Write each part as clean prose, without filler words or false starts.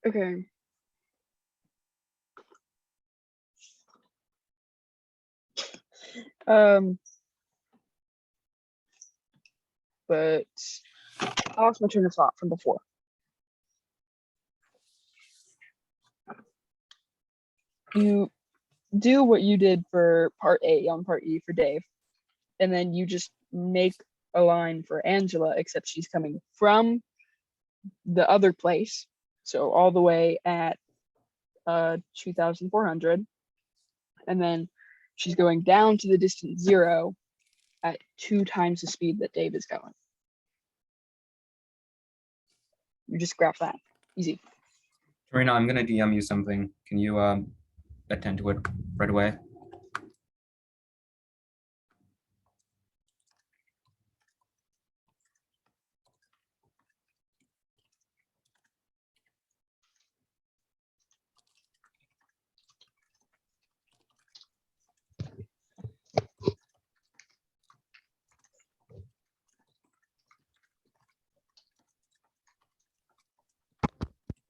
Okay. Um, but I lost my train of thought from before. You do what you did for part A on part E for Dave, and then you just make a line for Angela, except she's coming from the other place, so all the way at 2,400, and then she's going down to the distance 0 at 2 times the speed that Dave is going. You just graph that. Easy. Torina, I'm gonna DM you something. Can you attend to it right away?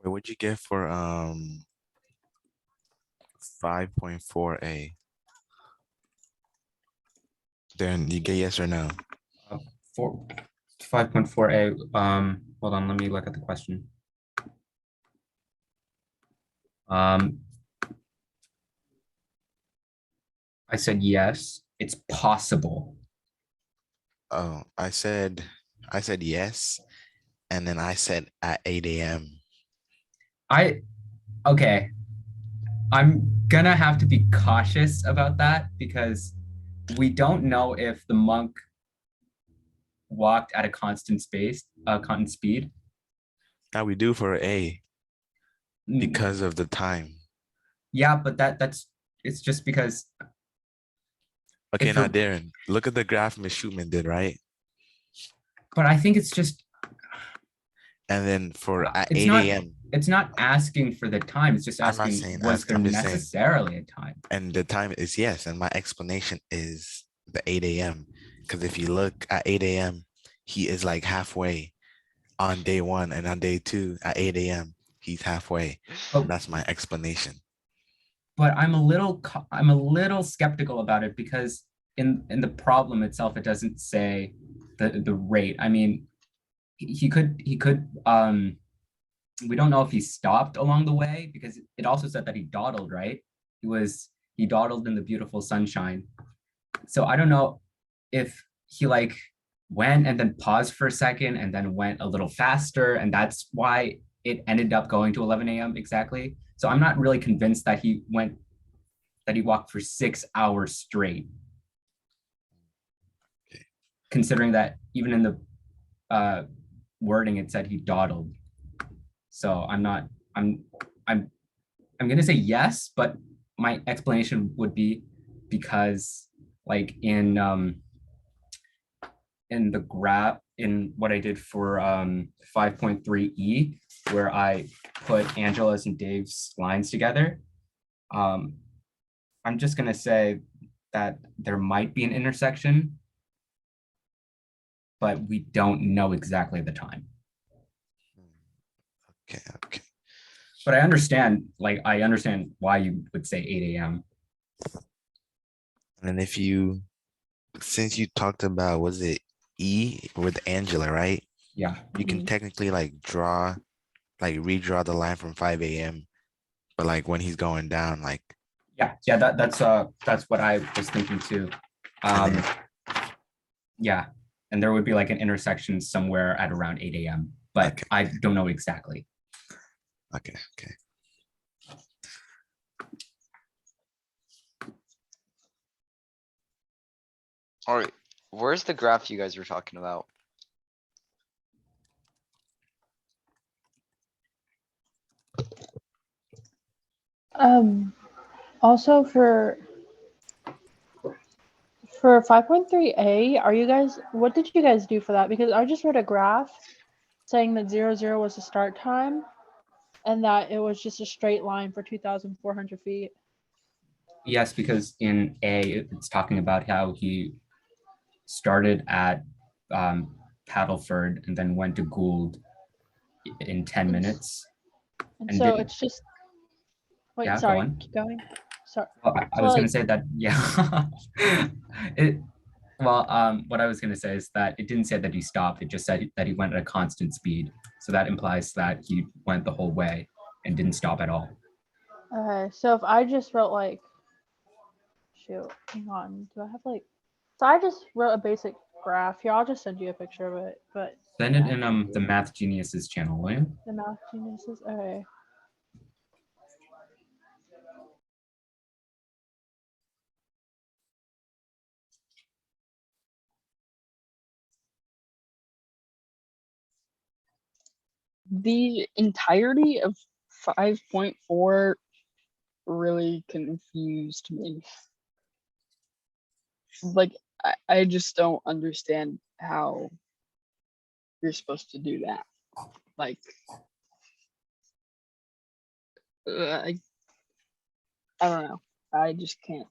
Wait, what'd you get for 5.4a? Then you get yes or no? 5.4a. Hold on, let me look at the question. I said yes, it's possible. Oh, I said yes, and then I said at 8 a.m. Okay. I'm gonna have to be cautious about that because we don't know if the monk walked at a constant speed. Now we do for A Mm, because of the time. Yeah, but that's it's just because Okay, if now it, Darren, look at the graph Miss Shootman did, right? but I think it's just And then for at it's 8 not a.m. it's not asking for the time, it's just I'm not asking saying was there I'm just saying, necessarily a time? and the time is yes, and my explanation is the 8 a.m. Because if you look at 8 a.m., he is like halfway on day 1, and on day 2 at 8 a.m. he's halfway. But That's my explanation. but I'm a little skeptical about it because in the problem itself, it doesn't say the rate. I mean, he could we don't know if he stopped along the way because it also said that he dawdled, right? He dawdled in the beautiful sunshine. So I don't know if he like went and then paused for a second and then went a little faster, and that's why it ended up going to 11 a.m. exactly. So I'm not really convinced that he walked for 6 hours straight. Okay. Considering that even in the wording it said he dawdled. So I'm gonna say yes, but my explanation would be because like in the graph in what I did for 5.3e, where I put Angela's and Dave's lines together, I'm just gonna say that there might be an intersection, but we don't know exactly the time. Okay. But I understand why you would say 8 a.m. And if since you talked about, was it E with Angela, right? Yeah. You can technically like redraw the line from 5 a.m. But like when he's going down, like Yeah, that's what I was thinking too. Yeah, and there would be like an intersection somewhere at around 8 a.m. But okay. I don't know exactly. Okay. All right, where's the graph you guys were talking about? Also for 5.3a, what did you guys do for that? Because I just read a graph saying that 00 was the start time and that it was just a straight line for 2,400 feet. Yes, because in A, it's talking about how he started at Paddleford and then went to Gould in 10 minutes. And And so did- it's just, wait, Yeah, go sorry, on. keep going. Sorry. Well, I So, was gonna like- say that, yeah. What I was gonna say is that it didn't say that he stopped. It just said that he went at a constant speed. So that implies that he went the whole way and didn't stop at all. Okay, so if I just wrote like, shoot, hang on, do I have like, so I just wrote a basic graph here. I'll just send you a picture of it, but Send it yeah, in the Math Geniuses channel, will you? the math geniuses. Okay. The entirety of 5.4 really confused me. Like, I just don't understand how you're supposed to do that. Like, I don't know. I just can't.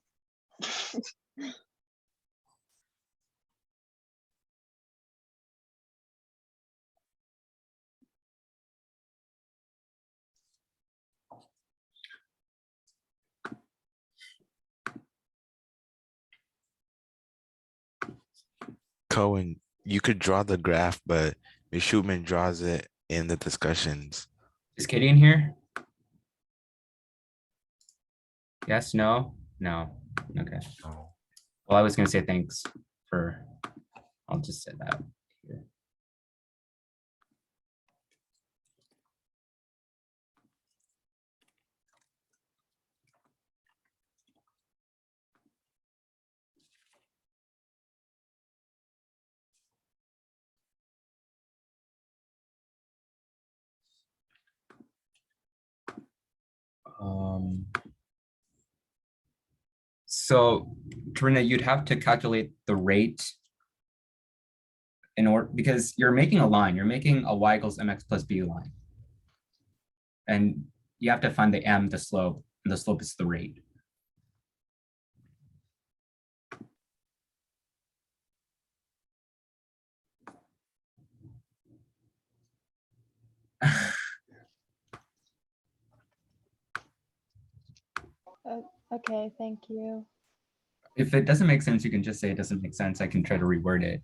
Cohen, you could draw the graph, but Ms. Schutman draws it in the discussions. Is Katie in here? Yes, no, no. Okay. Well, I was gonna say thanks for, I'll just say that here. So, Tarina, you'd have to calculate the rate in order, because you're making a line, you're making a y equals mx plus b line. And you have to find the m, the slope, and the slope is the rate. Okay, thank you. If it doesn't make sense, you can just say it doesn't make sense. I can try to reword it.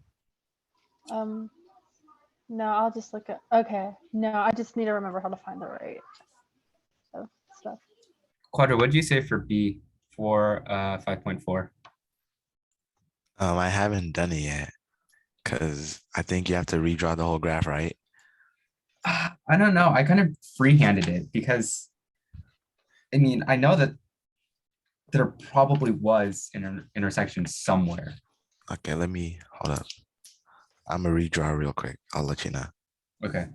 No, I'll just look at, okay. No, I just need to remember how to find the rate. So stuff. Kwadwo, what did you say for b for 5.4? I haven't done it yet because I think you have to redraw the whole graph, right? I don't know. I kind of freehanded it because, I mean, I know that there probably was an intersection somewhere. Okay, let me hold up. I'm gonna redraw real quick. I'll let you know. Okay.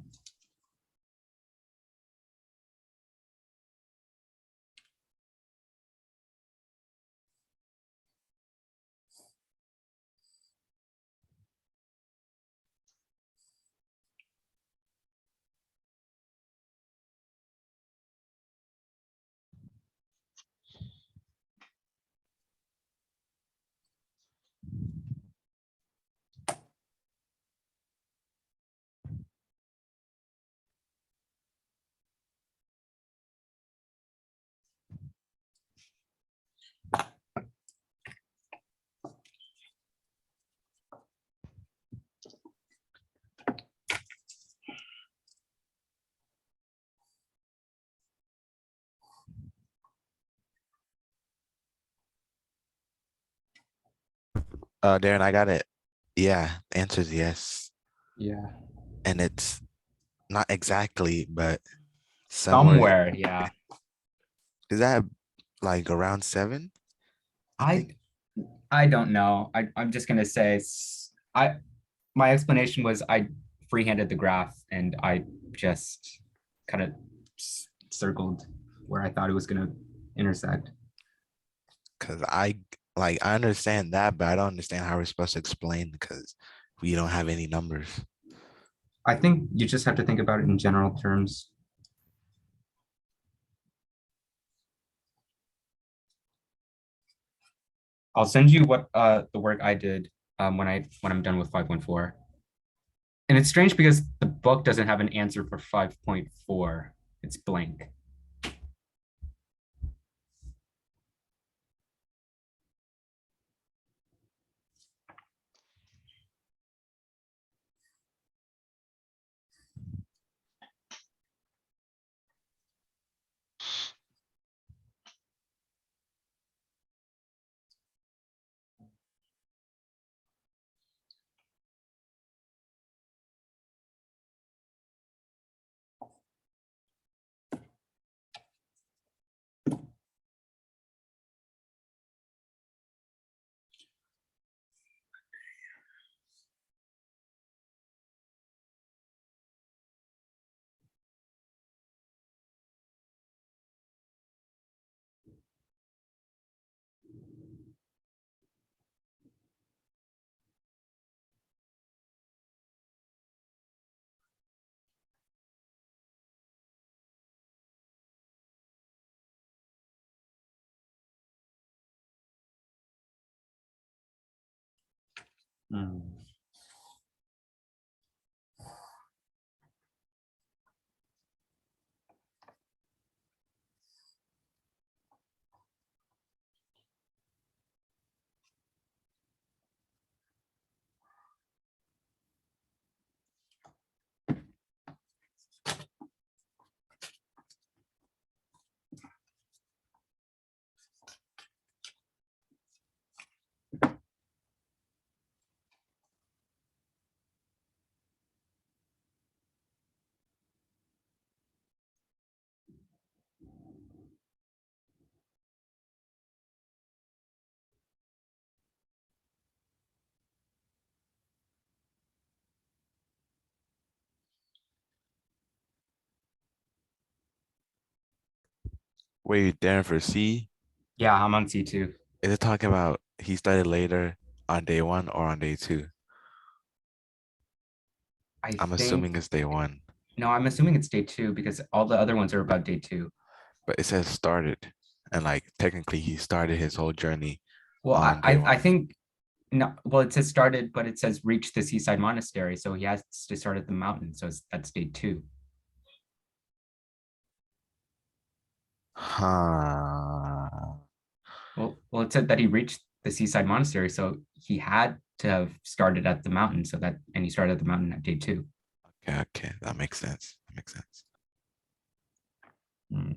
Darren, I got it. Yeah, the answer is yes. Yeah. And it's not exactly, but Somewhere, yeah. Is that like around 7? I don't know. I'm just gonna say my explanation was I freehanded the graph and I just kind of circled where I thought it was gonna intersect. Because I understand that, but I don't understand how we're supposed to explain because we don't have any numbers. I think you just have to think about it in general terms. I'll send you what the work I did when I'm done with 5.4. And it's strange because the book doesn't have an answer for 5.4. It's blank. Hmm. Wait, Darren for C, Yeah, I'm on C2. is it talking about he started later on day one or on day two? I I'm think assuming it's day one, no, I'm assuming it's day 2 because all the other ones are about day 2. but it says started. And like technically he started his whole journey Well, on day I one. think no. Well, it says started, but it says reach the seaside monastery, so he has to start at the mountain. So that's day 2. Huh. Well, it said that he reached the seaside monastery, so he had to have started at the mountain. And he started at the mountain at day 2. Okay, okay, that makes sense. That makes sense. Hmm.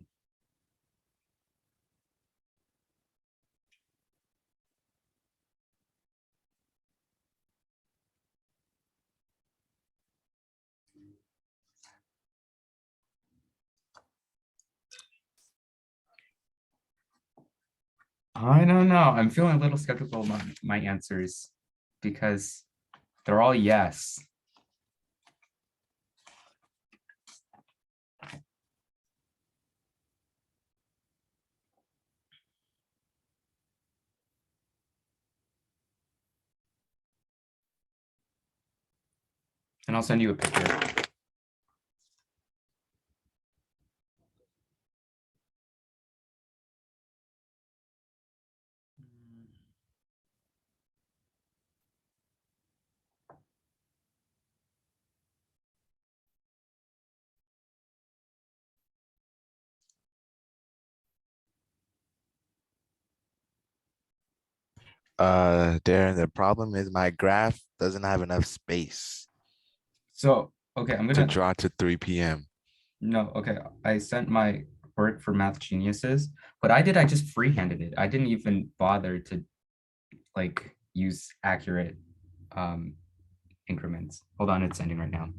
I don't know. I'm feeling a little skeptical about my answers because they're all yes. And I'll send you a picture. Darren, the problem is my graph doesn't have enough space So, okay, I'm to gonna draw to 3 p.m. no, okay. I sent my work for Math Geniuses. What I just freehanded it. I didn't even bother to like use accurate increments. Hold on, it's sending right now.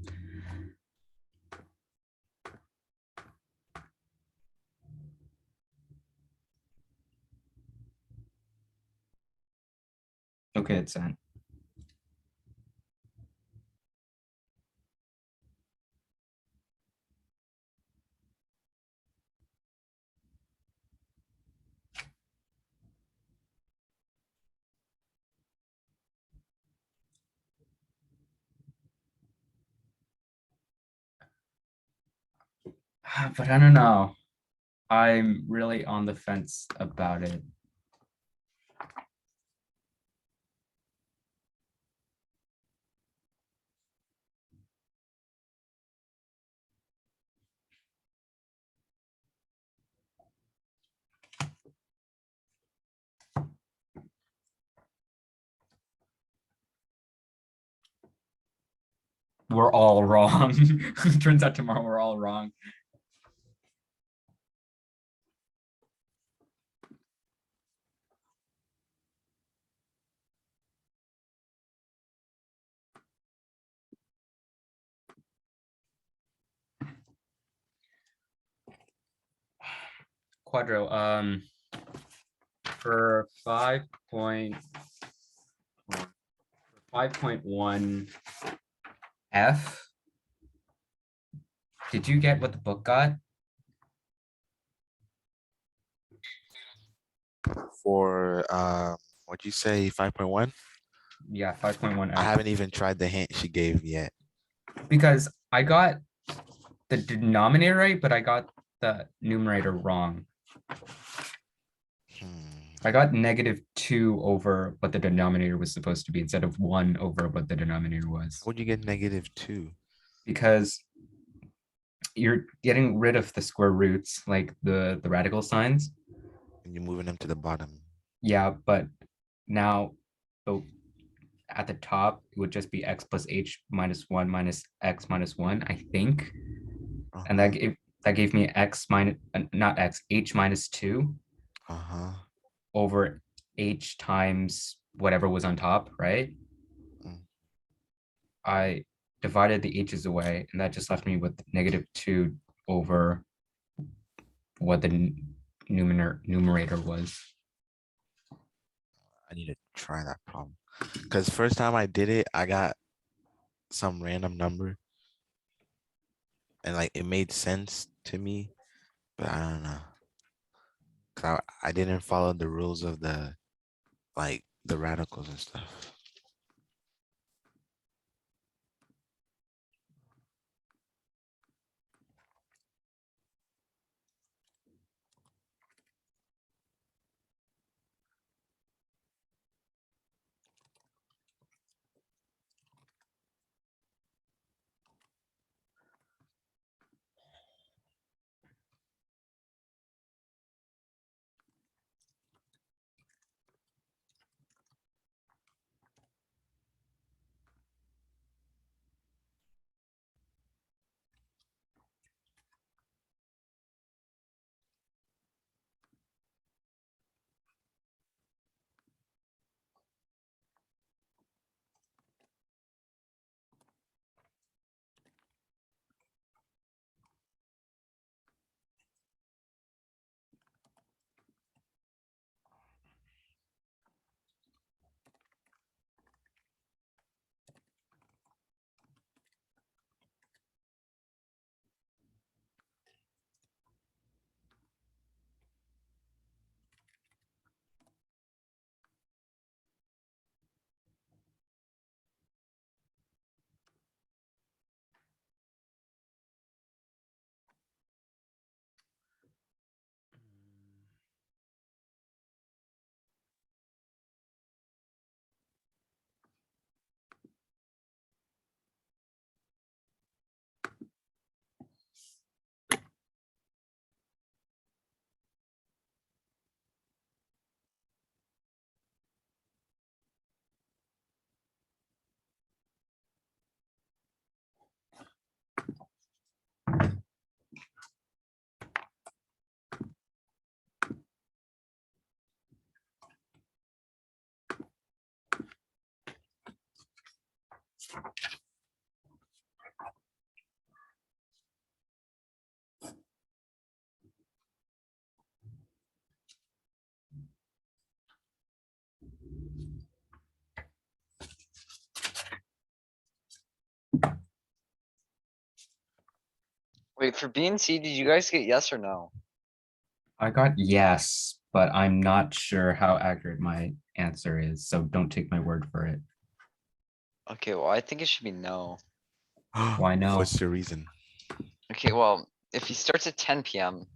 Okay, it's sent. But I don't know. I'm really on the fence about it. we're all wrong. Turns out tomorrow we're all wrong. Quadro, for 5.1 F, did you get what the book got? For what'd you say, 5.1? Yeah, 5.1 I F. haven't even tried the hint she gave yet. Because I got the denominator right, but I got the numerator wrong. I got -2 over what the denominator was supposed to be instead of 1 over what the denominator was. Would you get -2? Because you're getting rid of the square roots, like the radical signs. And you're moving them to the bottom. Yeah, but now at the top, it would just be x plus h minus 1 minus x minus 1, I think. And Uh-huh. that gave me x minus, not x, h minus 2 Uh-huh. over h times whatever was on top, right? Mm. I divided the h's away, and that just left me with -2 over what the numerator was. I need to try that problem. Because first time I did it, I got some random number. And like it made sense to me, but I don't know. 'Cause I didn't follow the rules of the like the radicals and stuff. Wait, for B and C, did you guys get yes or no? I got yes, but I'm not sure how accurate my answer is, so don't take my word for it. Okay, well, I think it should be no. Why no? What's your reason? Okay, well, if he starts at 10 PM,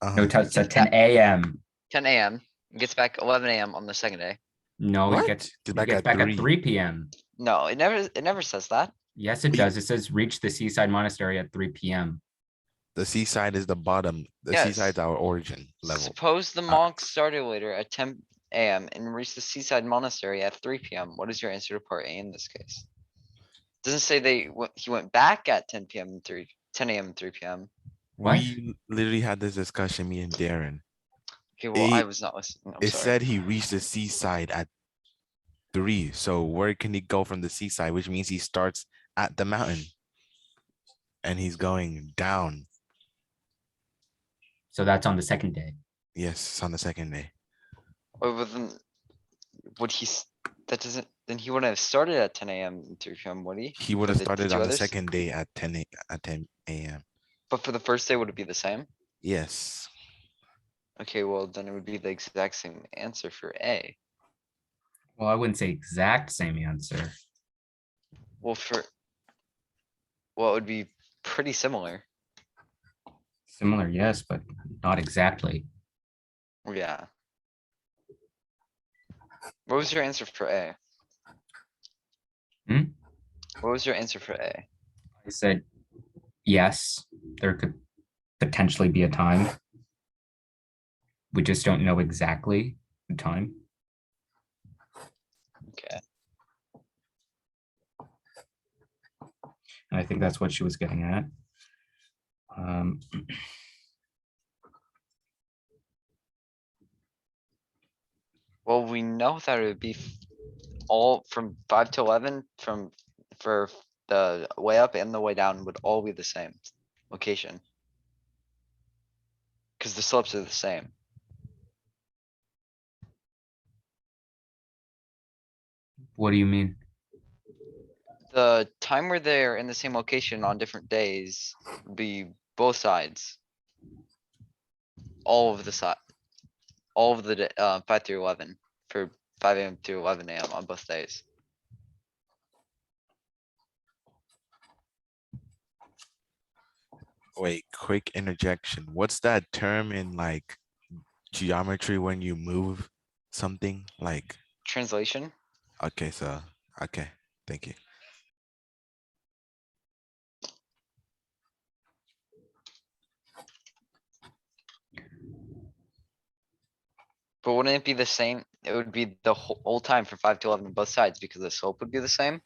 No, Uh-huh. it's at 10 a.m. 10 AM, and gets back 11 AM on the second day. No, What? it gets Get it back gets at back at 3. 3 p.m. No, it never says that. Yes, it But you- does. It says reach the seaside monastery at 3 p.m. The seaside is the bottom. The Yes. seaside's our origin level. Suppose the monks started later at 10 AM and reached the seaside monastery at 3 PM. What is your answer to part A in this case? Doesn't say he went back at 10 PM and 10 AM and 3 PM. What? We literally had this discussion, me and Darren. Okay, well, I It, was not listening. I'm it sorry. said he reached the seaside at 3. So where can he go from the seaside? Which means he starts at the mountain and he's going down. So that's on the second day. Yes, it's on the second day. But then, would that doesn't, then he wouldn't have started at 10 AM and 3 PM, would he? He would For have the started two on the others? second day at 10 a.m. But for the first day, would it be the same? Yes. Okay, well, then it would be the exact same answer for A. Well, I wouldn't say exact same answer. Well, well, it would be pretty similar. Similar, yes, but not exactly. Yeah. What was your answer for A? Hmm? What was your answer for A? I said, yes, there could potentially be a time. We just don't know exactly the time. Okay. And I think that's what she was getting at. Well, we know that it would be all from 5 to 11 for the way up and the way down would all be the same location. Cause the slopes are the same. What do you mean? The time where they're in the same location on different days would be both sides. All of the side, all of the, 5 through 11 for 5 AM to 11 AM on both days. Wait, quick interjection. What's that term in like geometry when you move something? Like, Translation? okay, so, okay, thank you. But wouldn't it be the same? It would be the whole time from 5 to 11 on both sides because the slope would be the same.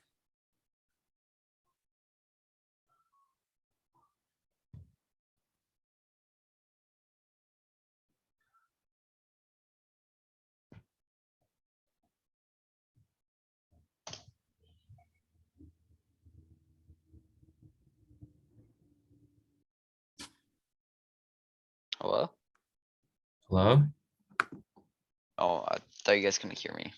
Hello? Hello? Oh, I thought you guys couldn't hear me.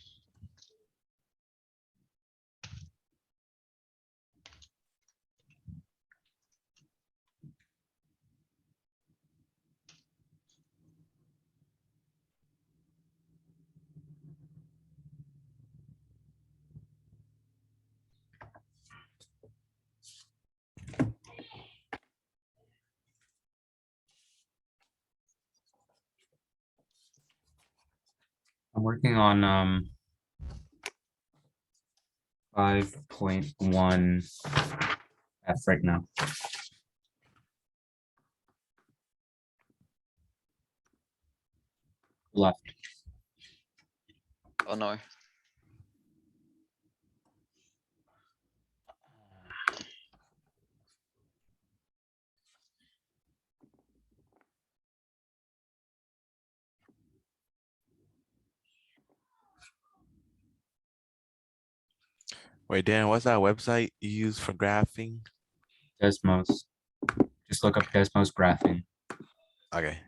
I'm working on 5.1 F right now. Left. Oh no. Wait, Dan, what's that website you use for graphing? Desmos. Just look up Desmos graphing. Okay.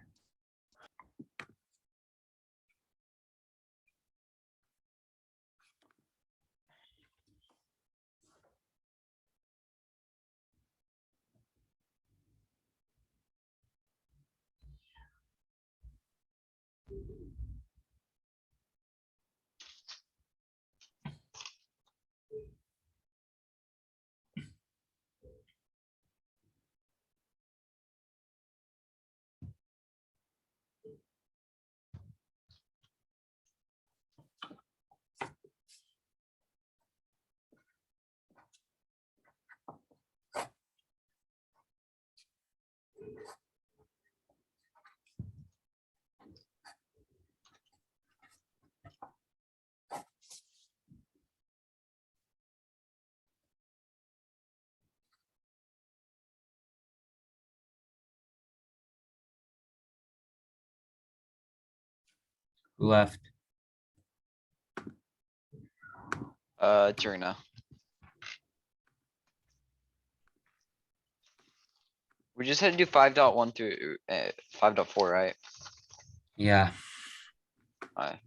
Who left? Trina. We just had to do 5.1 through 5.4, right? Yeah. Alright.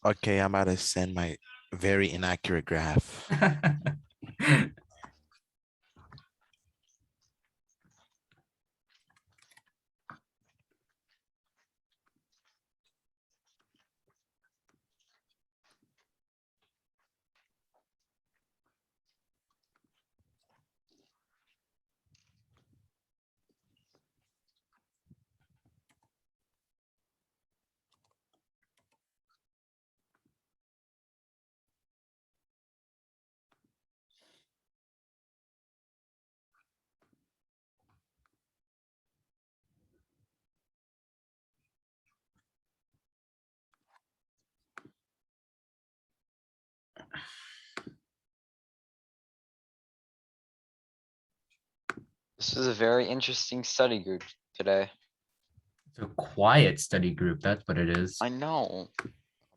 Okay, I'm about to send my very inaccurate graph. This is a very interesting study group today. It's a quiet study group. That's what it is. I know. I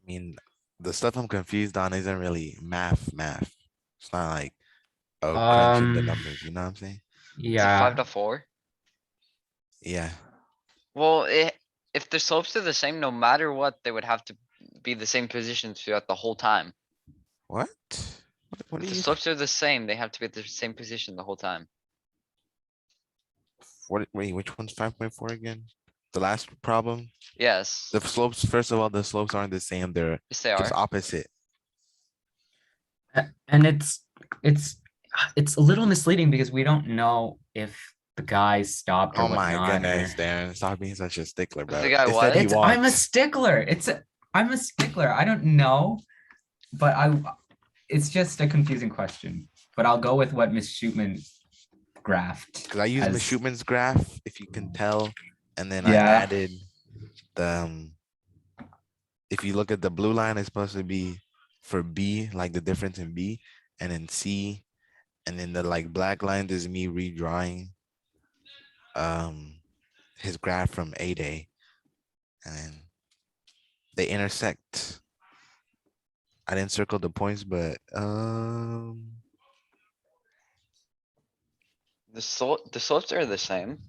mean, the stuff I'm confused on isn't really math. It's not like, oh, crunching the numbers, you know what I'm saying? Is it Yeah. 5.4? Yeah. Well, if the slopes are the same, no matter what, they would have to be the same positions throughout the whole time. What? What If are the you, slopes are the same, they have to be at the same position the whole time. wait, which one's 5.4 again? The last problem? Yes, The slopes, first of all, the slopes aren't the same. They're yes, they just are. opposite. And it's a little misleading because we don't know if the guy stopped or Oh my whatnot. goodness, Or... Darren, stop being such a stickler, If bro. the guy It said what? he I'm a walked. stickler. I'm a stickler. I don't know, but it's just a confusing question. But I'll go with what Miss Shootman graphed. Because I used as- Miss Shootman's graph, if you can tell, and then I Yeah. added the if you look at the blue line, it's supposed to be for B, like the difference in B, and then C, and then the like black line is me redrawing his graph from A day, and then they intersect. I didn't circle the points, but The slopes are the same.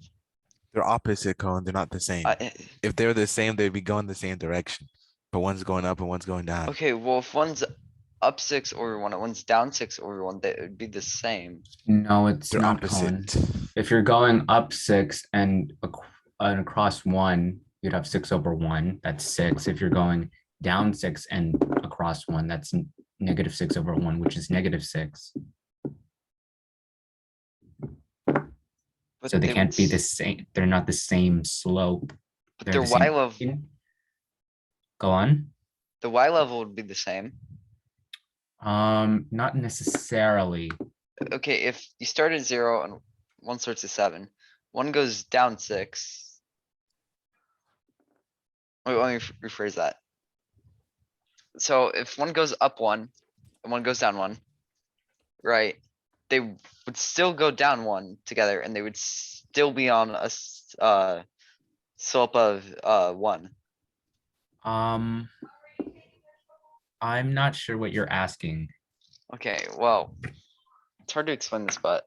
they're opposite, Cone. They're not the same. I, If they're the same, they'd be going the same direction. But one's going up and one's going down. okay, well, if one's up 6 over 1 and one's down 6 over 1, they would be the same. No, it's They're not opposite. Colin. If you're going up 6 and across 1, you'd have 6/1. That's 6. If you're going down 6 and across 1, that's -6/1, which is -6. But So they would can't be the s- same. They're not the same slope. But They're their the Y same. level, Go on. the Y level would be the same. Not necessarily. Okay, if you start at 0 and one starts at 7, one goes down 6. Wait, let me rephrase that. So if one goes up 1 and one goes down 1, right? They would still go down 1 together and they would still be on a slope of 1. I'm not sure what you're asking. Okay, well, it's hard to explain this, but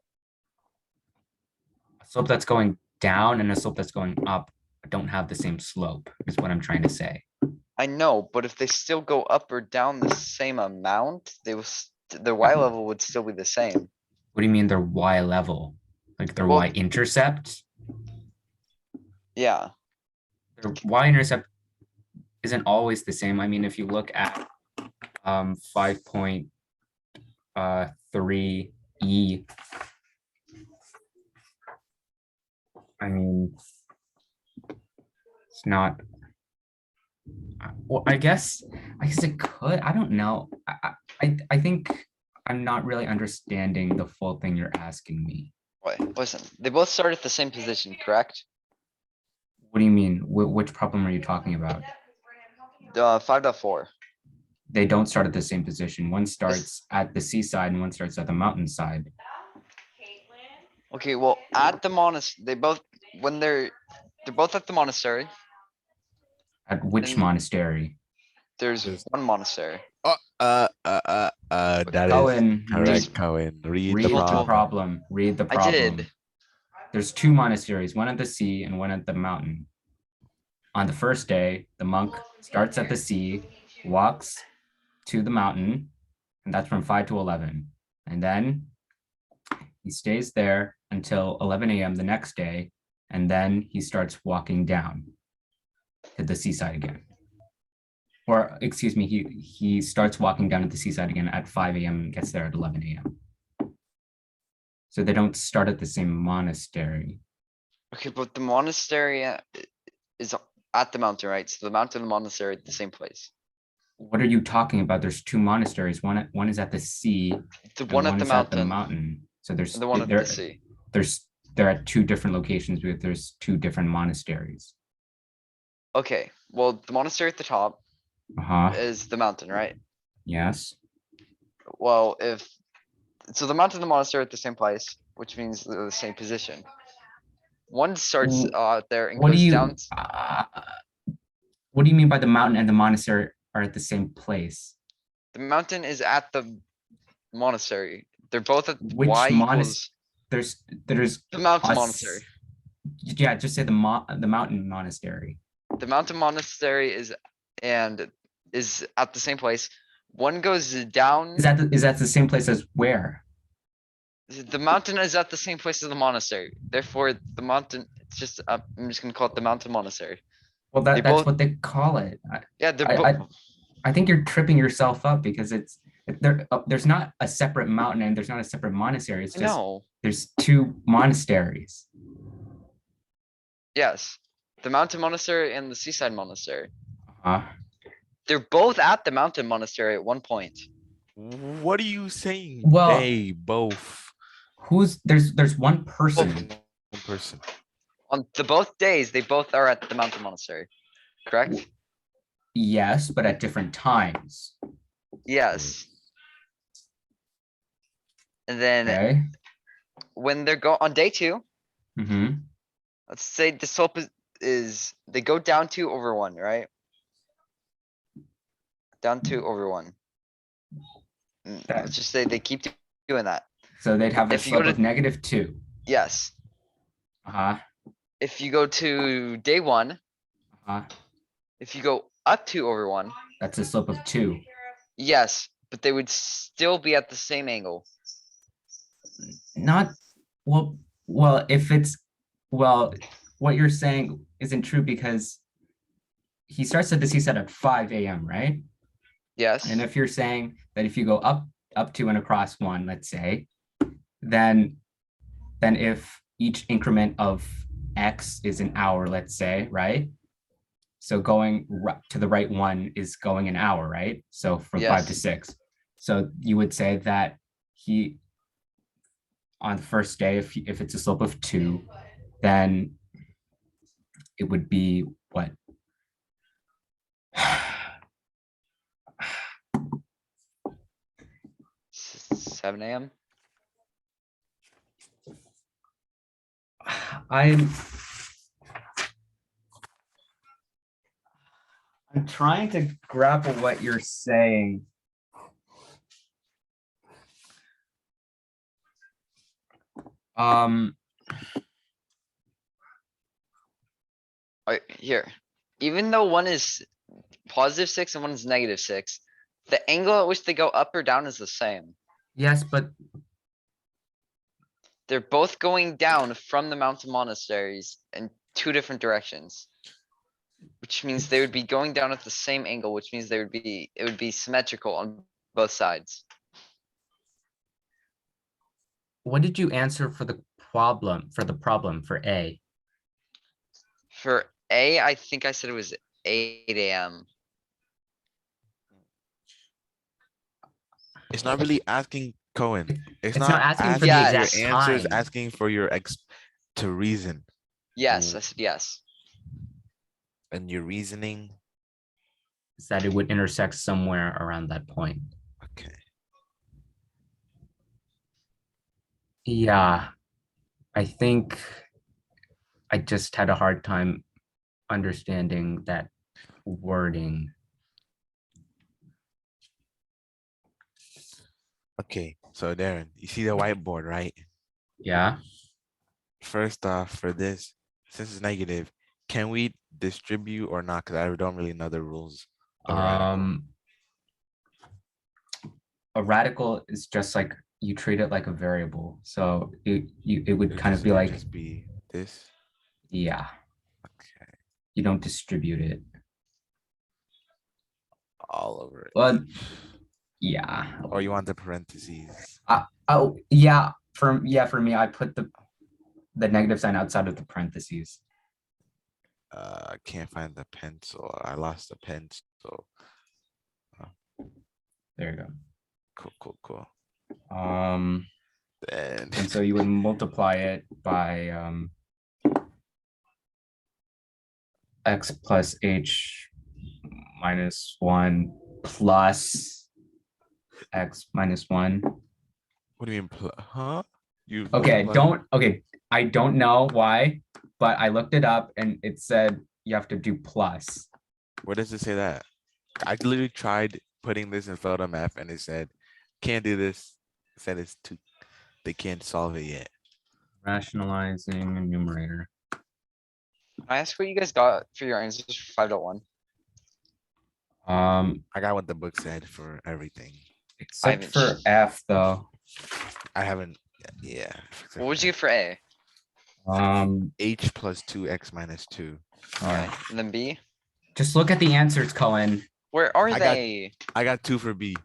A slope that's going down and a slope that's going up don't have the same slope, is what I'm trying to say. I know, but if they still go up or down the same amount, they will, their Y level would still be the same. What do you mean their Y level? Like their Well- Y intercept? Yeah, Their Y intercept isn't always the same. I mean, if you look at 5.3E, I mean, it's not Well, I guess it could. I don't know. I think I'm not really understanding the full thing you're asking me. Wait, listen, they both start at the same position, correct? What do you mean? Which problem are you talking about? 5.4. They don't start at the same position. One starts at the seaside and one starts at the mountainside. Okay, well, at the monastery, they're both at the monastery. At which And- monastery? There's There's- one monastery. That is Cohen, correct, Cohen. Read read the the problem. problem. Read the I problem. did. There's two monasteries, one at the sea and one at the mountain. On the first day, the monk starts at the sea, walks to the mountain, and that's from 5 to 11. And then he stays there until 11 a.m. the next day, and then he starts walking down to the seaside again. Or excuse me, he starts walking down to the seaside again at 5 a.m. and gets there at 11 a.m. So they don't start at the same monastery. Okay, but the monastery is at the mountain, right? So the mountain and the monastery are at the same place. What are you talking about? There's two monasteries. One is at the sea, The and one at the is at the mountain mountain. So there's and the one at the sea. they're at two different locations because there's two different monasteries. Okay, well, the monastery at the top Uh-huh. is the mountain, right? Yes. Well, so the mountain and the monastery are at the same place, which means they're the same position. One starts there and What do goes you down. what do you mean by the mountain and the monastery are at the same place? The mountain is at the monastery. They're both at Which y monas- equals There's the mountain us- monastery. Yeah, just say the mountain monastery. The mountain monastery is at the same place. One goes down. Is that the same place as where? The mountain is at the same place as the monastery. Therefore, the mountain, it's just, I'm just gonna call it the mountain monastery. Well, They that's both- what they call it. Yeah, they're I- both, I think you're tripping yourself up because there's not a separate mountain and there's not a separate monastery. It's just no, there's two monasteries. yes. The mountain monastery and the seaside monastery. Uh, They're both at the mountain monastery at one point. What are you saying? Well- They both. there's one person. One person. On the both days, they both are at the mountain monastery, correct? Yes, but at different times. Yes. And then Okay. when they're on day 2, Mm-hmm. let's say the slope is they go down 2 over 1, right? Down 2 over 1. That- Let's just say they keep doing that. So they'd have a If you go slope to- of -2. Yes. Uh-huh. If you go to day 1, Uh-huh. if you go up 2 over 1, That's a slope of 2. yes, but they would still be at the same angle. Not well, if it's well, what you're saying isn't true because he starts at the seaside at 5 a.m., right? Yes, And if you're saying that if you go up 2 and across 1, let's say, then if each increment of x is an hour, let's say, right? So going to the right one is going an hour, right? So from 5 to Yes. 6. So you would say that he on the first day, if it's a slope of 2, then it would be what? 7 a.m. I'm trying to grapple what you're saying. Here, even though one is +6 and one is -6, the angle at which they go up or down is the same. Yes, but They're both going down from the mountain monasteries in 2 different directions. Which means they would be going down at the same angle, which means it would be symmetrical on both sides. what did you answer for the problem for A? For A, I think I said it was 8 AM. It's not really asking Cohen. It's It's not not asking for the asking your exact answers, time. asking for your to reason. Yes, Mm. I said yes. And your reasoning. Is that it would intersect somewhere around that point. Okay. Yeah, I think I just had a hard time understanding that wording. Okay. So Darren, you see the whiteboard, right? Yeah. First off, for this, since it's negative, can we distribute or not? Because I don't really know the rules of a radical. A radical is just like you treat it like a variable. So it would kind of be like, just be this. yeah, Okay. you don't distribute it. All over it. Well, yeah. Or you want the parentheses? Oh, yeah. For me, I put the negative sign outside of the parentheses. I can't find the pencil. I lost the pencil. There you go. Cool. And Then so you would multiply it by x plus h minus 1 plus x minus 1. what do you mean? Huh? You Okay, multiply- I don't know why, but I looked it up and it said you have to do plus. Where does it say that? I literally tried putting this in photo math and it said can't do this. It said it's too. They can't solve it yet. Rationalizing a numerator. Can I ask what you guys got for your answers for 5.1? I got what the book said for everything. Except haven't for F though. I haven't. Yeah. What would you get for A? H plus 2x minus 2. Okay, and then B? Just look at the answers, Cohen. Where are I got- they? I got 2 for B.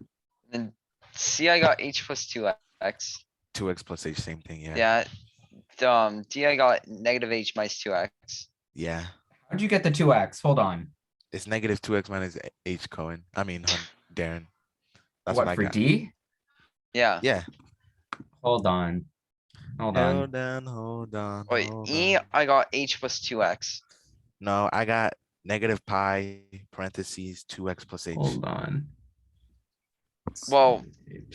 Then C, I got H plus 2x. 2x plus h, same thing. Yeah. Yeah. D, I got negative H minus 2x. Yeah. How'd you get the 2x? Hold on. It's negative 2x minus h, Cohen. I mean, Darren. That's What what I for got. D? Yeah. Yeah. Hold on. Hold on. Wait, hold E, on. I got H plus 2x. No, I got negative pi parentheses 2x plus h. Hold on. Well,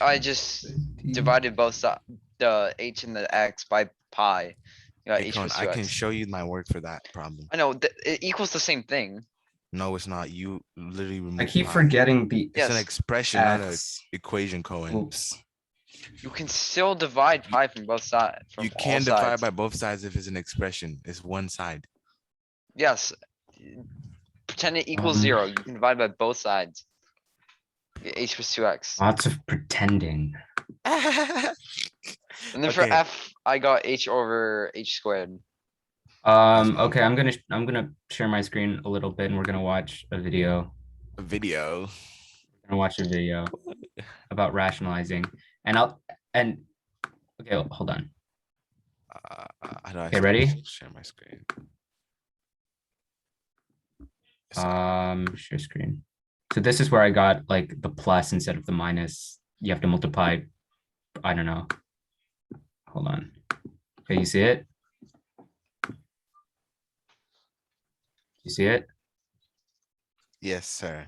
I just divided both sides, the H and the X by pi. You got Hey, H Cohen, plus I can 2x. show you my work for that problem. I know, it equals the same thing. No, it's not. You literally remove I keep pi. forgetting the It's an Yes. expression, not an X. equation, Cohen. Oops. You can still divide pi from both sides. You can divide by both sides if it's an expression. It's one side. Yes. Pretend it equals 0. You can divide by both sides. Get H plus 2x. Lots of pretending. And then for Okay. F, I got H over H squared. Okay, I'm gonna share my screen a little bit and we're gonna watch a video. A video. We're gonna watch a video about rationalizing. And okay, hold on. How do I Okay, ready? share my screen? Share screen. So this is where I got like the plus instead of the minus. You have to multiply. I don't know. Hold on. Okay, you see it? You see it? Yes, sir.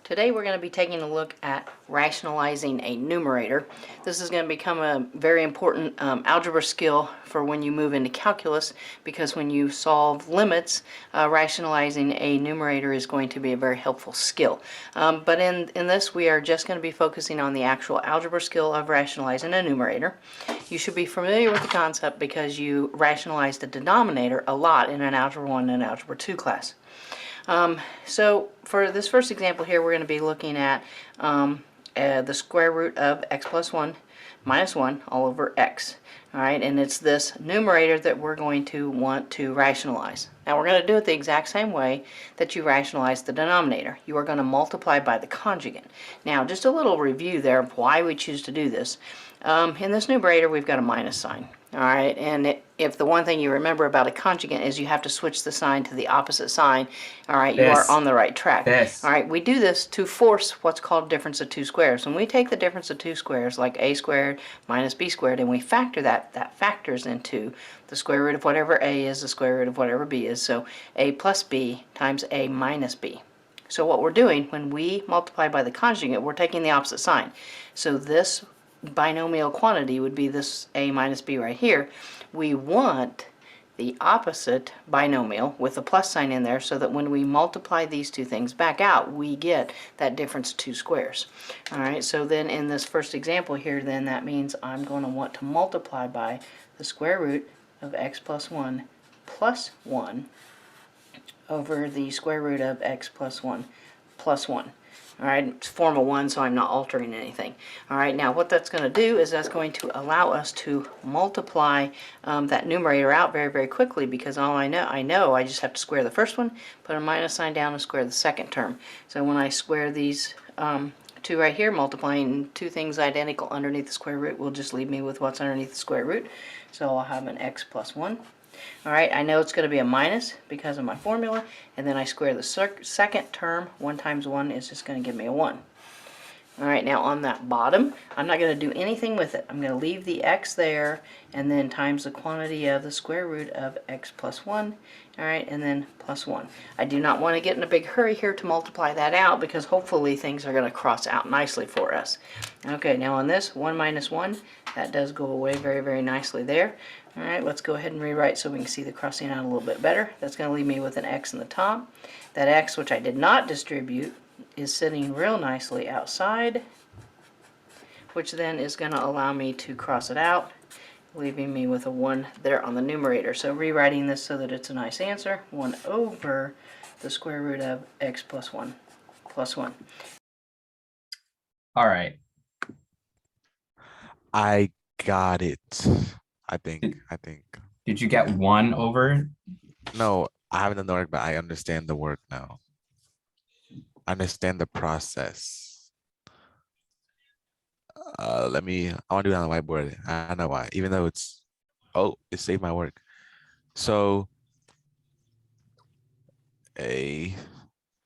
Today we're going to be taking a look at rationalizing a numerator. This is going to become a very important algebra skill for when you move into calculus, because when you solve limits, rationalizing a numerator is going to be a very helpful skill. But in this we are just going to be focusing on the actual algebra skill of rationalizing a numerator. You should be familiar with the concept because you rationalize the denominator a lot in an Algebra 1 and Algebra 2 class. So for this first example here, we're going to be looking at the square root of x plus 1 minus 1 all over x. All right, and it's this numerator that we're going to want to rationalize. Now we're going to do it the exact same way that you rationalize the denominator. You are going to multiply by the conjugate. Now just a little review there of why we choose to do this. In this numerator we've got a minus sign. All right, and if the one thing you remember about a conjugate is you have to switch the sign to the opposite sign, all right, you are This. on the right track. This. All right, we do this to force what's called difference of two squares. When we take the difference of two squares, like a squared minus b squared, and we factor that, that factors into the square root of whatever a is, the square root of whatever b is. So a plus b times a minus b. So what we're doing when we multiply by the conjugate, we're taking the opposite sign. So this binomial quantity would be this a minus b right here. We want the opposite binomial with a plus sign in there so that when we multiply these two things back out, we get that difference of two squares. All right, so then in this first example here, then that means I'm going to want to multiply by the square root of x plus 1 over the square root of x plus 1 plus 1. All right, it's form of 1, so I'm not altering anything. All right, now what that's going to do is that's going to allow us to multiply that numerator out very, very quickly, because all I know I just have to square the first one, put a minus sign down, and square the second term. So when I square these two right here, multiplying two things identical underneath the square root will just leave me with what's underneath the square root. So I'll have an x plus 1. All right, I know it's going to be a minus because of my formula, and then I square the second term. 1 times 1 is just going to give me a 1. All right, now on that bottom, I'm not going to do anything with it. I'm going to leave the x there, and then times the quantity of the square root of x plus 1, all right, and then plus 1. I do not want to get in a big hurry here to multiply that out, because hopefully things are going to cross out nicely for us. Okay, now on this, 1 minus 1, that does go away very, very nicely there. All right, let's go ahead and rewrite so we can see the crossing out a little bit better. That's going to leave me with an x in the top. That x, which I did not distribute, is sitting real nicely outside, which then is going to allow me to cross it out, leaving me with a 1 there on the numerator. So rewriting this so that it's a nice answer, 1 over the square root of x plus 1 plus 1. All right. I got it. I think. Did you get 1 over? No, I haven't done the work, but I understand the work now. I understand the process. I want to do it on the whiteboard. I don't know why, even though it saved my work. So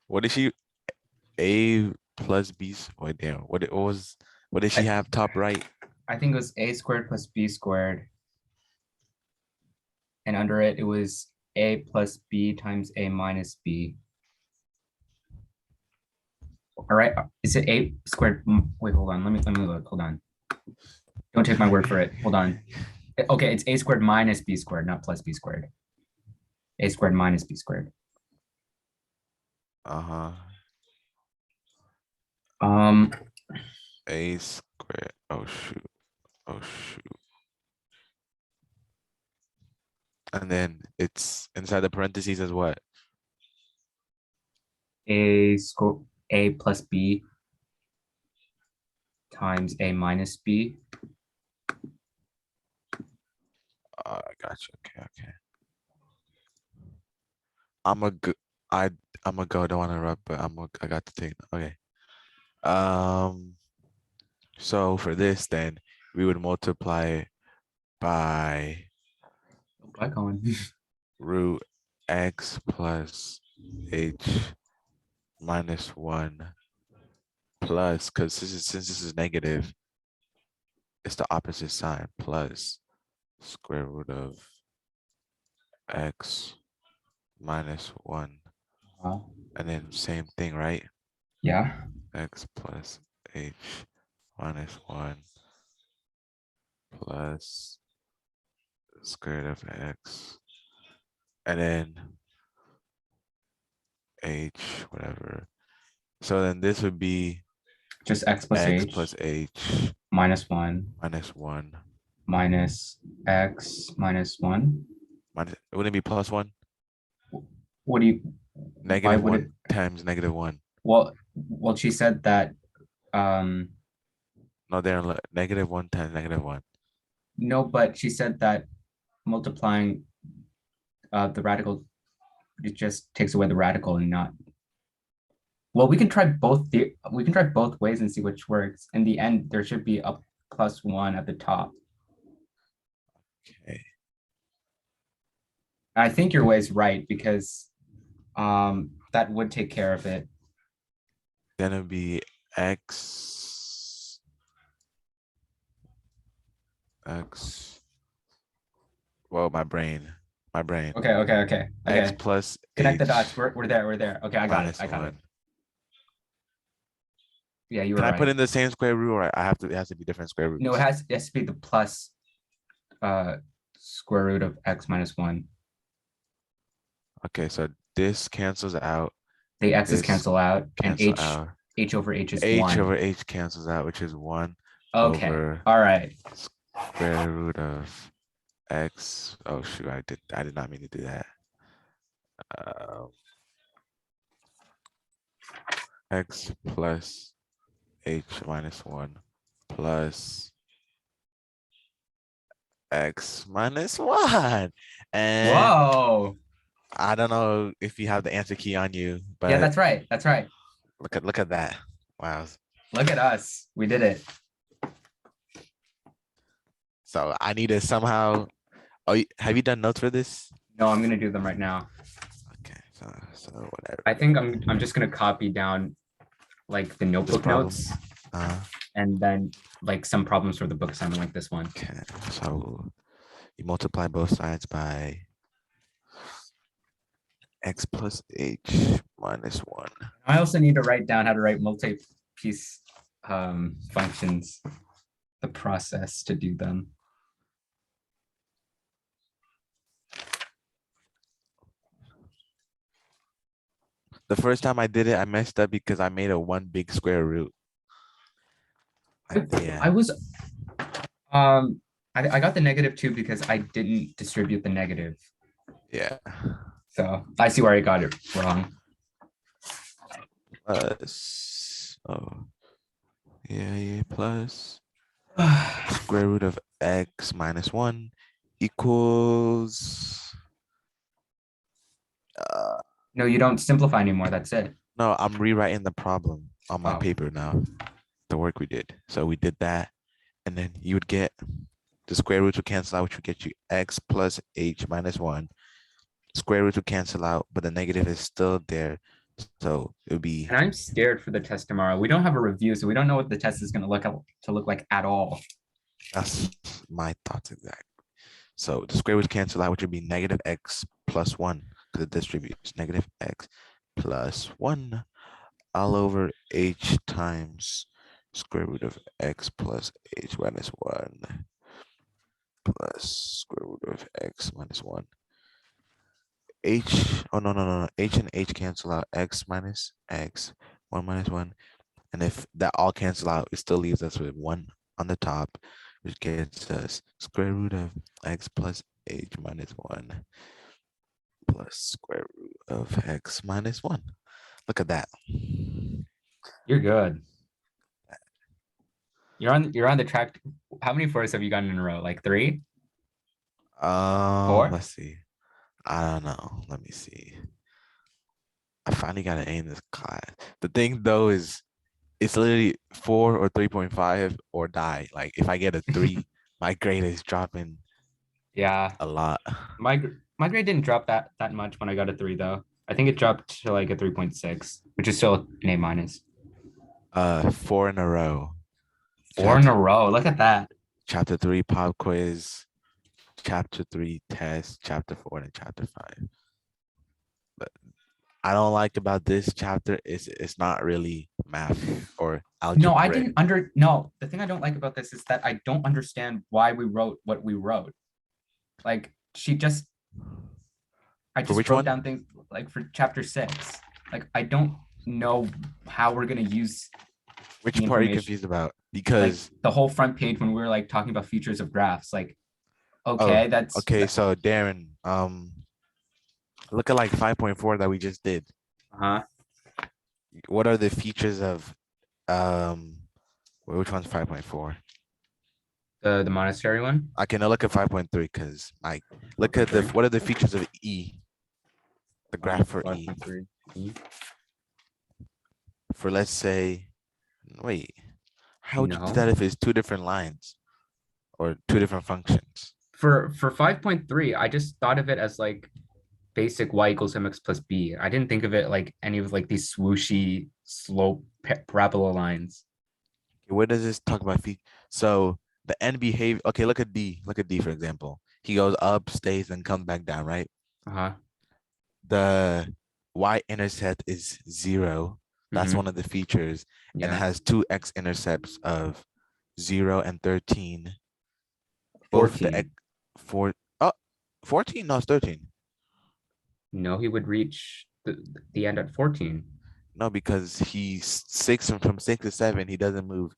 what is she? A plus B. Wait, damn. What did she have top right? I think it was a squared plus b squared. And under it, it was a plus b times a minus b. All right, is it a squared? Wait, hold on. Let me look. Hold on. Don't take my word for it. Hold on. Okay, it's a squared minus b squared, not plus b squared. A squared minus b squared. A squared. Oh shoot. And then it's inside the parentheses as what? A plus b times a minus b. I gotcha. Okay. I'm a go. Don't want to interrupt, but I got to take. Okay. So for this, then we would multiply it by root x plus h minus 1 plus, because since this is negative, it's the opposite sign, plus square root of x minus 1. And then same thing, right? Yeah. X plus h minus 1 plus square root of x. And then h, whatever. So then this would be just x plus x h plus h minus 1 minus x minus 1. Wouldn't it be plus 1? What do you? Negative 1 times negative 1. Well, she said that. No, they're negative 1 times negative 1. No, but she said that multiplying the radical, it just takes away the radical and not. Well, we can try both ways and see which works. In the end, there should be a plus 1 at the top. Okay. I think your way is right because that would take care of it. Then it'd be X. Well, my brain. Okay. X plus Connect the H dots. We're there. Okay, I got it. minus I got it. 1. Yeah, you were Can I right. put in the same square root, or it has to be different square roots? No, it has to be the plus square root of x minus 1. Okay, so this cancels out. The x's This cancel out, and cancel out. h over h is H 1. over H cancels out, which is 1 Okay, over all right. square root of X. Oh shoot, I did not mean to do that. X plus H minus 1 plus X minus 1. And Whoa. I don't know if you have the answer key on you, but Yeah, that's right. That's right. look at that. Wow. Look at us. We did it. So I need to somehow. Oh, have you done notes for this? No, I'm gonna do them right now. Okay, so whatever. I think I'm just gonna copy down like the notebook problem. notes Uh, and then like some problems for the book assignment like this one. okay, so you multiply both sides by X plus H minus 1. I also need to write down how to write multi-piece functions, the process to do them. The first time I did it, I messed up because I made a one big square root. I was I got the -2 because I didn't distribute the negative. Yeah. So I see where I got it wrong. Plus, oh, yeah, plus square root of X minus 1 equals. No, you don't simplify anymore. That's it. No, I'm rewriting the problem on my Oh. paper now. The work we did. So we did that, and then you would get the square roots would cancel out, which would get you X plus H minus 1. Square roots would cancel out, but the negative is still there. So it would be. And I'm scared for the test tomorrow. We don't have a review, so we don't know what the test is going to look like at all. That's my thoughts exactly. So the square roots cancel out, which would be negative X plus 1, because it distributes negative X plus 1 all over H times square root of X plus H minus 1 plus square root of X minus 1. H, oh no, H and H cancel out, X minus X, 1 minus 1. And if that all cancel out, it still leaves us with 1 on the top, which gets us square root of X plus H minus 1 plus square root of X minus 1. Look at that. You're good. You're on the track. How many 4s have you gotten in a row? Like 3? 4? Let's see. I don't know. Let me see. I finally got an A in this class. The thing though is it's literally 4 or 3.5 or die. Like if I get a 3, my grade is dropping Yeah. a lot. My grade didn't drop that much when I got a 3 though. I think it dropped to like a 3.6, which is still an A minus. 4 in a row. 4 in a row. Look at that. Chapter 3 pop quiz, chapter 3 test, chapter 4 and chapter 5. But I don't like about this chapter is it's not really math or algebra. No, I didn't no, the thing I don't like about this is that I don't understand why we wrote what we wrote. Like I just which wrote one? down things like for chapter 6. Like I don't know how we're gonna use Which the part are you information. confused about? Like Because the whole front page when we were like talking about features of graphs. Like, okay, that's okay. So Darren, look at like 5.4 that we just did. What are the features of which one's 5.4? The monastery one. I can look at 5.3 because I look at what are the features of E? The graph for E. 5.3. For let's say, wait, how would you do No. that if it's 2 different lines or 2 different functions? For 5.3, I just thought of it as like basic y equals mx plus b. I didn't think of it like any of like these swooshy slope parabola lines. Where does this talk about feet? So the end behavior. Okay, look at D. Look at D for example. He goes up, stays, and comes back down, right? Uh-huh. The y-intercept is 0. That's one of the features, and it Yeah. has two x-intercepts of 0 and 13. Both the 14. four, oh, 14? No, it's 13. No, he would reach the end at 14. No, because he's six from 6 to 7, he doesn't move.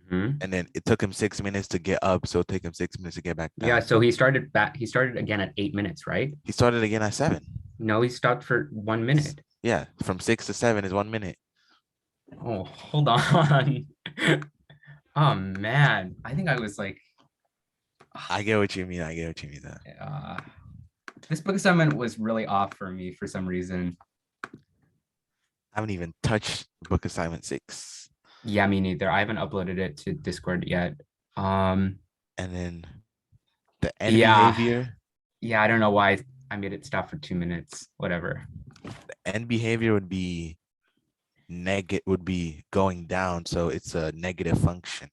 Mhm. And then it took him 6 minutes to get up, so it took him 6 minutes to get back down. Yeah, so he started again at 8 minutes, right? He started again at 7. No, he stopped for 1 minute. Yeah, from 6 to 7 is 1 minute. Oh, hold on. Oh man, I think I was like, I get what you mean. I get what you mean. Though. This book assignment was really off for me for some reason. I haven't even touched book assignment 6. Yeah, me neither. I haven't uploaded it to Discord yet. And then the end Yeah. behavior. Yeah, I don't know why I made it stop for 2 minutes. Whatever. The end behavior would be going down, so it's a negative function.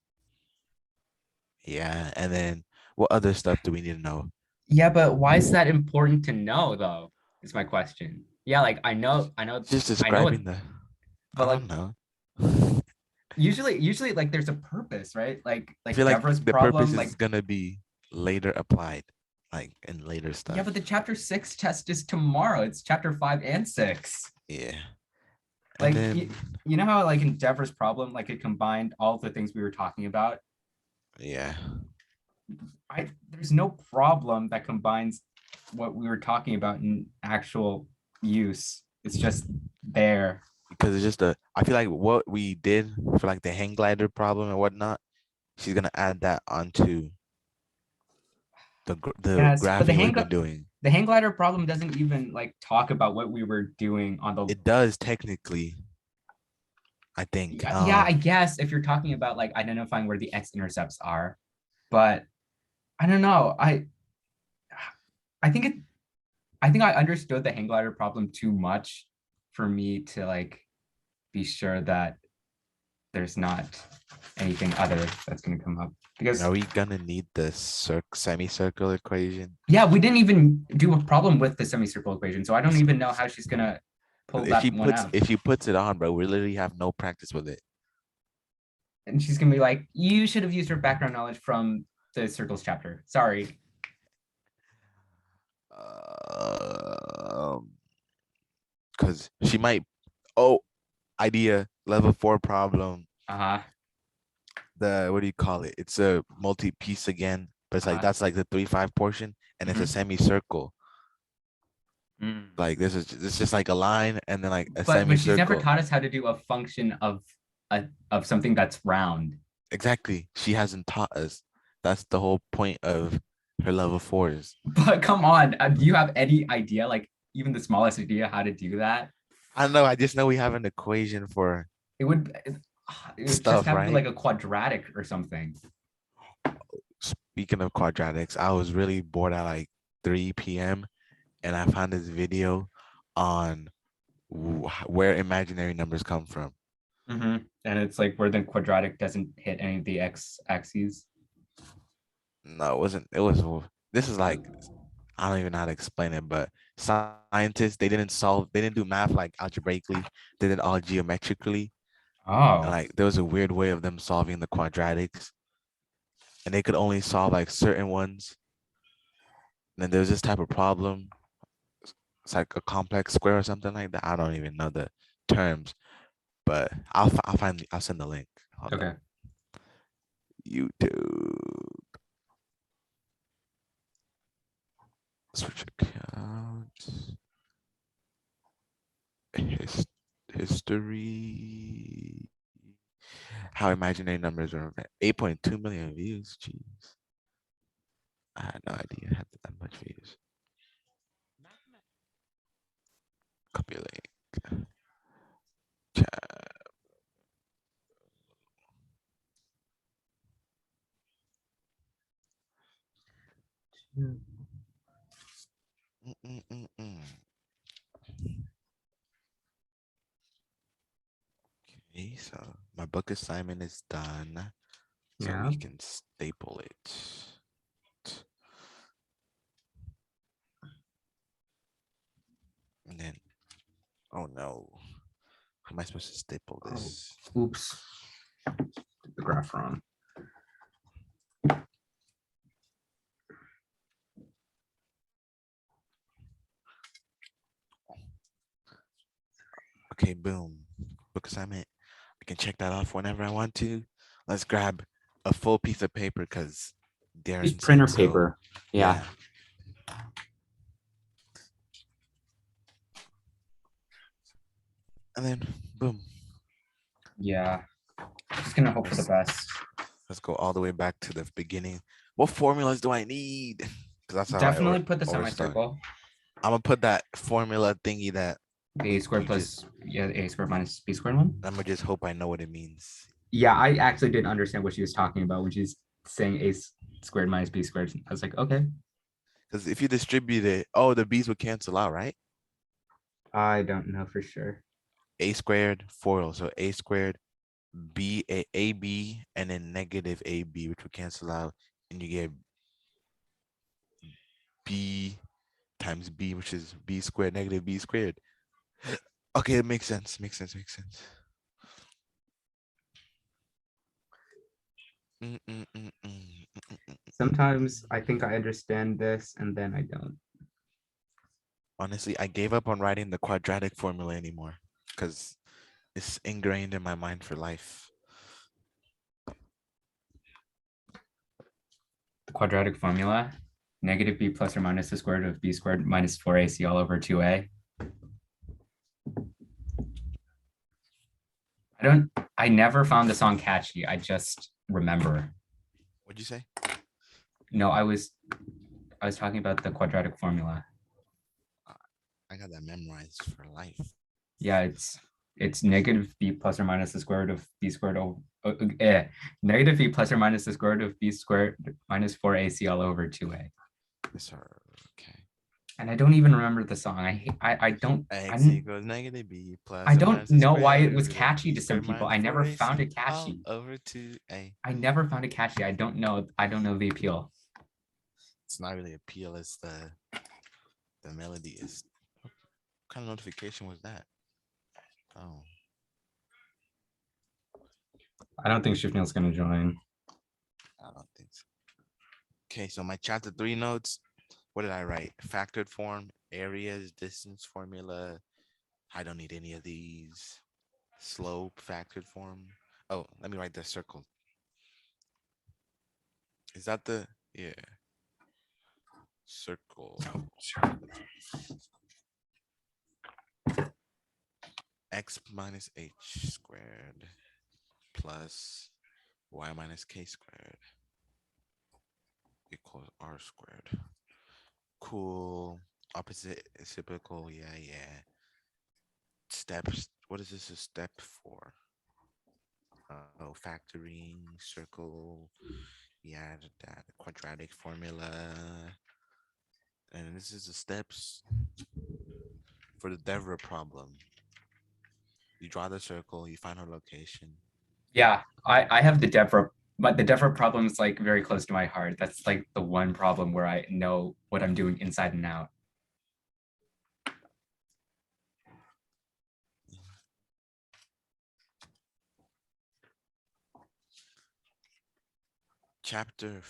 Yeah, and then what other stuff do we need to know? Yeah, but why is that important to know though? Is my question. Yeah, like I know, Just I know describing it, I but like don't know. usually like there's a purpose, right? I Like feel like Deborah's the problem, purpose like is gonna be later applied, like in later stuff. yeah, but the chapter 6 test is tomorrow. It's chapter 5 and 6. Yeah. Like And you, then, you know how like in Deborah's problem, like it combined all the things we were talking about. yeah. There's no problem that combines what we were talking about in actual use. It's just there. Because it's just I feel like what we did for like the hang glider problem and whatnot, she's gonna add that onto the Yes, but graphing we've been doing. the hang glider problem doesn't even like talk about what we were doing on the. It does technically, I think. Yeah, I guess if you're talking about like identifying where the x-intercepts are, but I don't know. I think it. I think I understood the hang glider problem too much for me to like be sure that there's not anything other that's going to come up because Are we gonna need the semicircle equation? yeah, we didn't even do a problem with the semicircle equation, so I don't even know how she's gonna pull that one out. If she puts it on, bro, we literally have no practice with it. And she's gonna be like, you should have used your background knowledge from the circles chapter. Sorry. Because she might. Oh, idea level 4 problem. Uh-huh. What do you call it? It's a multi-piece again, but it's like that's like the 3-5 portion, and it's a semicircle. Like this is just like a line and then like a semicircle. But she's never taught us how to do a function of something that's round. Exactly. She hasn't taught us. That's the whole point of her level 4s. But come on, do you have any idea, like even the smallest idea how to do that? I don't know. I just know we have an equation for it would stuff, just have right? to be like a quadratic or something. Speaking of quadratics, I was really bored at like 3 p.m. and I found this video on where imaginary numbers come from. And it's like where the quadratic doesn't hit any of the x-axes. No, it wasn't. This is like, I don't even know how to explain it, but scientists, they didn't do math like algebraically. They did all geometrically. Oh. And like there was a weird way of them solving the quadratics. And they could only solve like certain ones. And then there's this type of problem. It's like a complex square or something like that. I don't even know the terms, but I'll send the link. Hold okay. on. YouTube. Switch accounts. History. How imaginary numbers are 8.2 million views. Jeez. I had no idea it had that much views. Copy link. Chat. Mm-mm-mm-mm. Okay, so my book assignment is done. So Yeah. we can staple it. And then, oh no. How am I supposed to staple Oh, this? oops. Did the graph wrong. Okay, boom. Book assignment. I can check that off whenever I want to. Let's grab a full piece of paper because Use Darren printer said so. paper. Yeah. And then boom. Yeah. Just gonna hope for the best. Let's go all the way back to the beginning. What formulas do I need? Because that's how Definitely I put the always start. semicircle. I'm gonna put that formula thingy that A squared you plus a squared minus b squared one. I'm gonna just hope I know what it means. Yeah, I actually didn't understand what she was talking about when she's saying a squared minus b squared. I was like, okay. Because if you distribute it, oh, the b's would cancel out, right? I don't know for sure. A squared, 4, so a squared, ab, and then negative ab, which will cancel out, and you get b times b, which is b squared negative b squared. Okay, it makes sense. Makes sense. Makes sense. Sometimes I think I understand this and then I don't. Honestly, I gave up on writing the quadratic formula anymore because it's ingrained in my mind for life. The quadratic formula, negative b plus or minus the square root of b squared minus 4ac all over 2a. I never found the song catchy. I just remember. What'd you say? No, I was talking about the quadratic formula. I got that memorized for life. Yeah, it's negative b plus or minus the square root of b squared over negative b plus or minus the square root of b squared minus 4ac all over 2a. Yes, sir. Okay. And I don't even remember the song. I don't X equals negative b plus. I or don't minus the know why square it was root of catchy b to some squared people. minus I never 4ac found it all catchy. over 2a. I never found it catchy. I don't know the appeal. It's not really appeal. It's the melody is. What kind of notification was that? Oh. I don't think Shifneel's gonna join. I don't think so. Okay, so my chapter 3 notes, what did I write? Factored form, areas, distance formula. I don't need any of these. Slope, factored form. Oh, let me write the circle. Is that the, yeah. Circle. X minus h squared plus y minus k squared equals r squared. Cool. Opposite reciprocal. Yeah. Steps. What is this a step for? Oh, factoring, circle. Yeah, that quadratic formula. And this is the steps for the Devra problem. You draw the circle, you find her location. Yeah, I have the Devra, but the Devra problem is like very close to my heart. That's like the one problem where I know what I'm doing inside and out. Chapter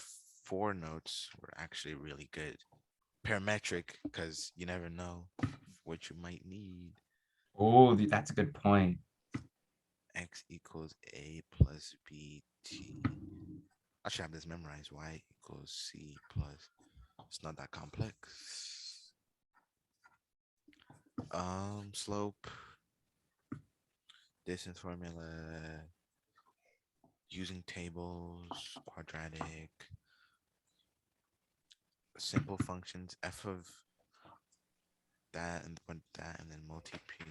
4 notes were actually really good. Parametric, because you never know what you might need. Oh, that's a good point. X equals a plus b t. I should have this memorized. Y equals c plus. It's not that complex. Slope, distance formula, using tables, quadratic, simple functions, f of that and that, and then multi-p.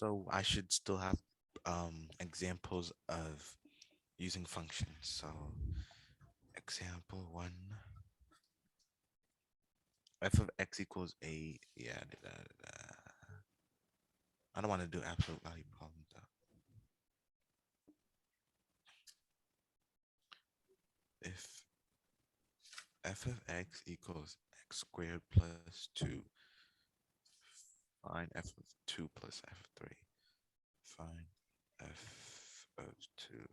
So I should still have examples of using functions. So example 1, f of x equals a, yeah, I don't want to do absolute value problem though. If f of x equals x squared plus 2, find f of 2 plus f of 3. Find f of 2.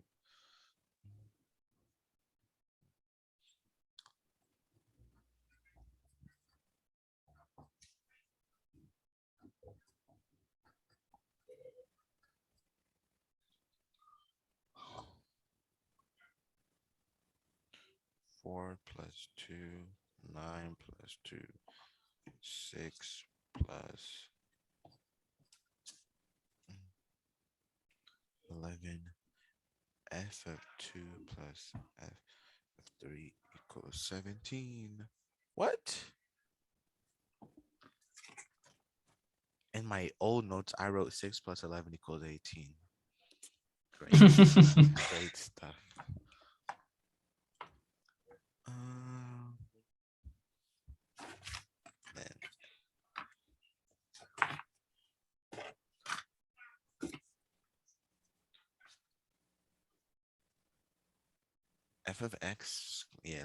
4 plus 2, 9 plus 2, 6 plus 11. F of 2 plus f of 3 equals 17. What? In my old notes, I wrote 6 plus 11 equals 18. Great. Great stuff. Then f of x, yeah,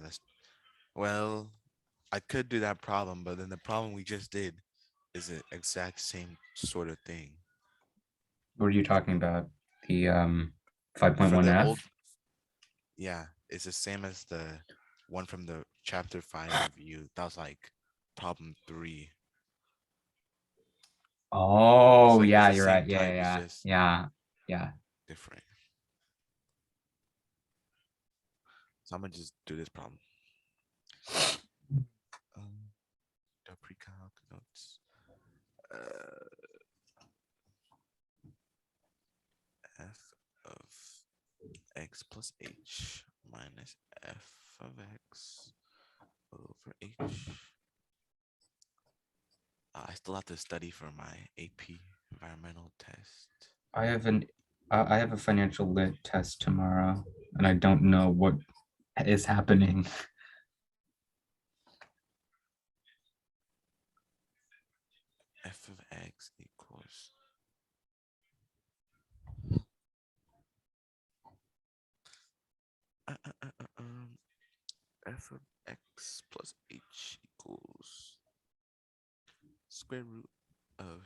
well, I could do that problem, but then the problem we just did is the exact same sort of thing. What are you talking about? The For 5.1 the F? old, yeah, it's the same as the one from the chapter 5 review. That was like problem 3. Oh, It's yeah, the you're same right. Yeah, type, it's yeah, just yeah, yeah. different. So I'm gonna just do this problem. The pre-calc notes. F of x plus h minus f of x over h. I still have to study for my AP environmental test. I have a financial lit test tomorrow, and I don't know what is happening. F of x equals f of x plus h equals square root of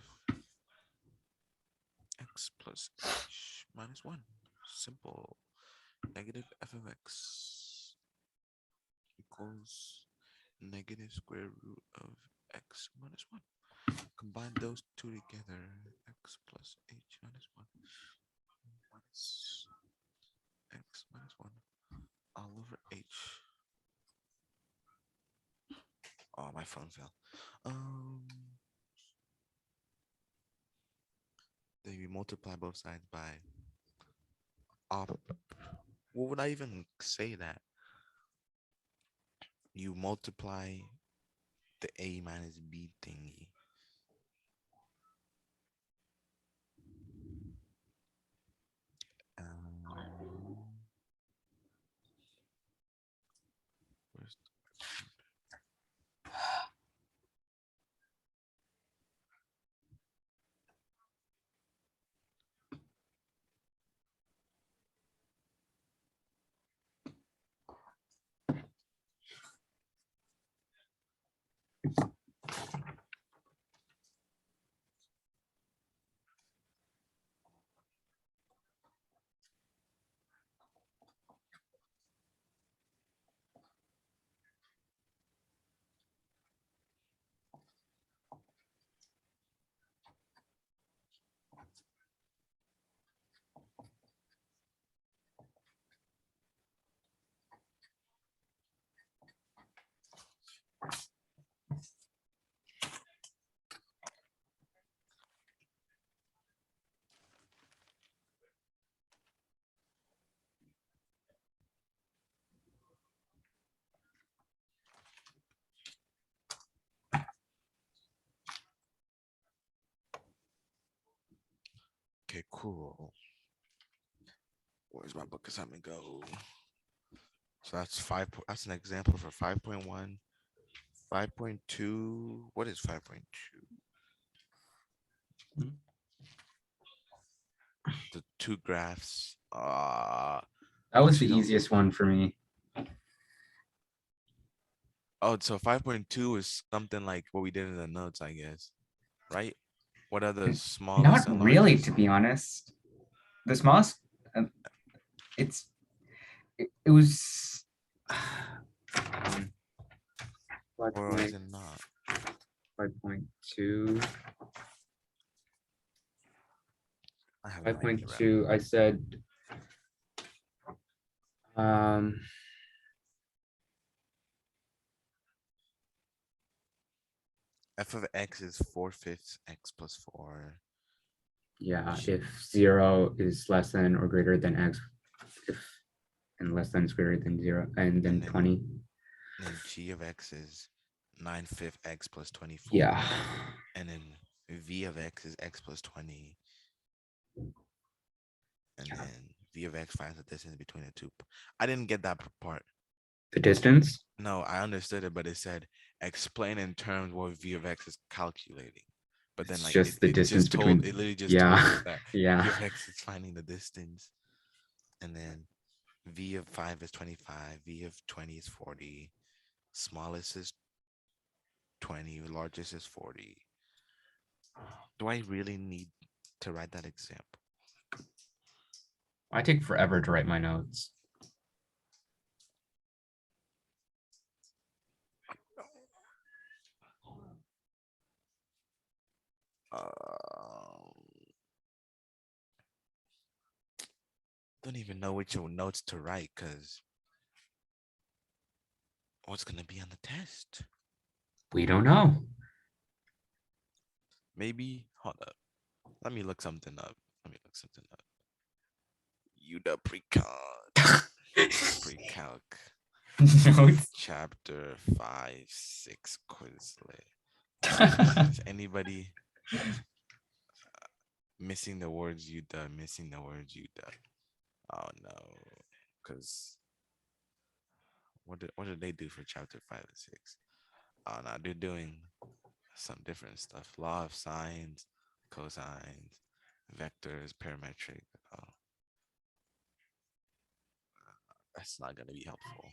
x plus h minus 1. Simple. Negative f of x equals negative square root of x minus 1. Combine those two together. X plus h minus 1 minus x minus 1 all over h. Oh, my phone fell. Then you multiply both sides by what would I even say that? You multiply the a minus b thingy. Where's Cool. Where's my book assignment go? So that's that's an example for 5.1. 5.2. What is 5.2? The two graphs. That was the Actually, no. easiest one for me. Oh, so 5.2 is something like what we did in the notes, I guess. Right? What are the smallest Not and really, largest? to be honest. The smallest, it's it was. Or is it not? 5.2. I have no idea. 5.2. I said. F of x is 4/5 x plus 4. Yeah, if 0 is less than or greater than x, if and less than is greater than 0, and then And then- 20. And then g of x is 9/5 x plus 24. Yeah. And then v of x is x plus 20. And then v of x finds the distance between the two. I didn't get that part. The distance? No, I understood it, but it said explain in terms what v of x is calculating. But then It's like just the distance between. it literally just Yeah, told us that yeah. v of x is finding the distance. And then v of 5 is 25, v of 20 is 40, smallest is 20, largest is 40. Do I really need to write that example? I take forever to write my notes. Don't even know which notes to write because what's gonna be on the test? We don't know. Maybe hold up. Let me look something up. UW pre-calc. Pre-calc. Notes. Chapter 5, 6 Quizlet. Is anybody missing the words UW? Missing the words UW. Oh no, because what did they do for chapter 5 and 6? Oh no, they're doing some different stuff. Law of sines, cosines, vectors, parametric. Oh, that's not gonna be helpful.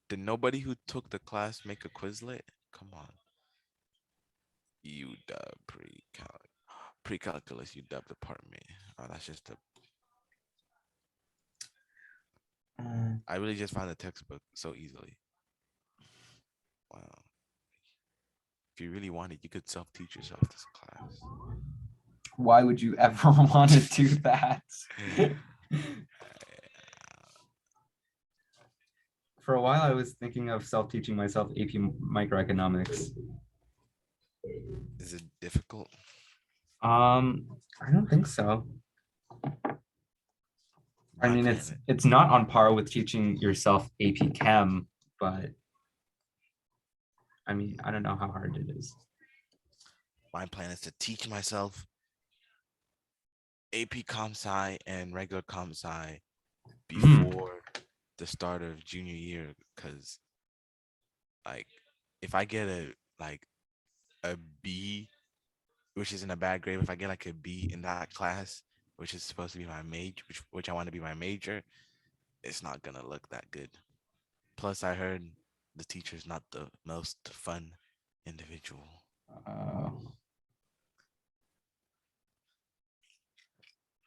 Did nobody who took the class make a Quizlet? Come on. UW pre-calc. Pre-calculus UW department. Oh, that's just a. I really just found the textbook so easily. Wow. If you really wanted, you could self-teach yourself this class. Why would you ever want to do that? For a while, I was thinking of self-teaching myself AP microeconomics. Is it difficult? I don't think so. I My mean, plan it's not on par with teaching yourself AP Chem, but I mean, I don't know how hard it is. My plan is to teach myself AP Comp Sci and regular Comp Sci before the start of junior year, because like if I get a B, which isn't a bad grade, if I get like a B in that class, which is supposed to be my major, which I want to be my major, it's not gonna look that good. Plus, I heard the teacher's not the most fun individual. I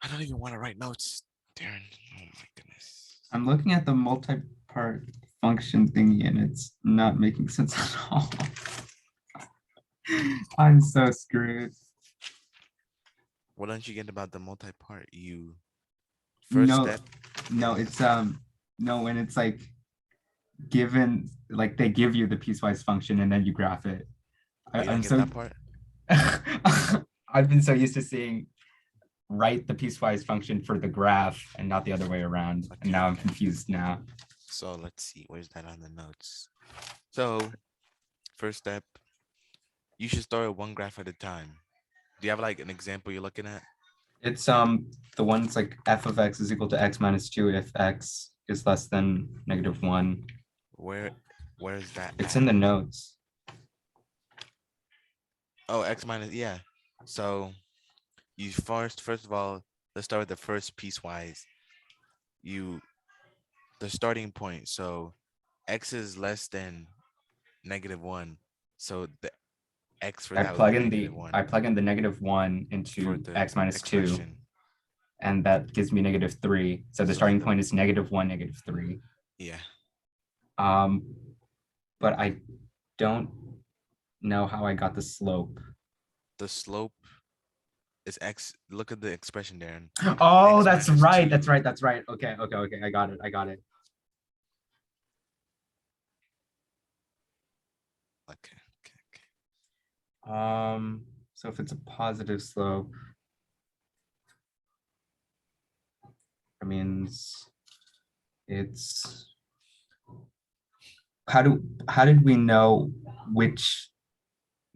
don't even want to write notes, Darren. Oh my goodness. I'm looking at the multi-part function thingy and it's not making sense at all. I'm so screwed. What don't you get about the multi-part? First step. No, it's no, when it's like given, like they give you the piecewise function and then you graph it. You don't I'm get so that part? I've been so used to seeing write the piecewise function for the graph and not the other way around. Okay, And now I'm okay. confused now. So let's see, where's that on the notes? So first step, you should start one graph at a time. Do you have like an example you're looking at? It's the one's like f of x is equal to x minus 2 if x is less than -1. Where's that It's at? in the notes. Oh, x minus, yeah. So you first of all, let's start with the first piecewise. The starting point. So x is less than -1. So the x for that would be -1 I plug in the -1 for into the x minus 2, expression. and that gives me -3. So the So starting then point is -1, -3. yeah. But I don't know how I got the slope. The slope is x. Look at the expression, Darren. Oh, X that's minus right. 2. That's right. That's right. Okay. I got it. Okay. So if it's a positive slope, that means it's how did we know which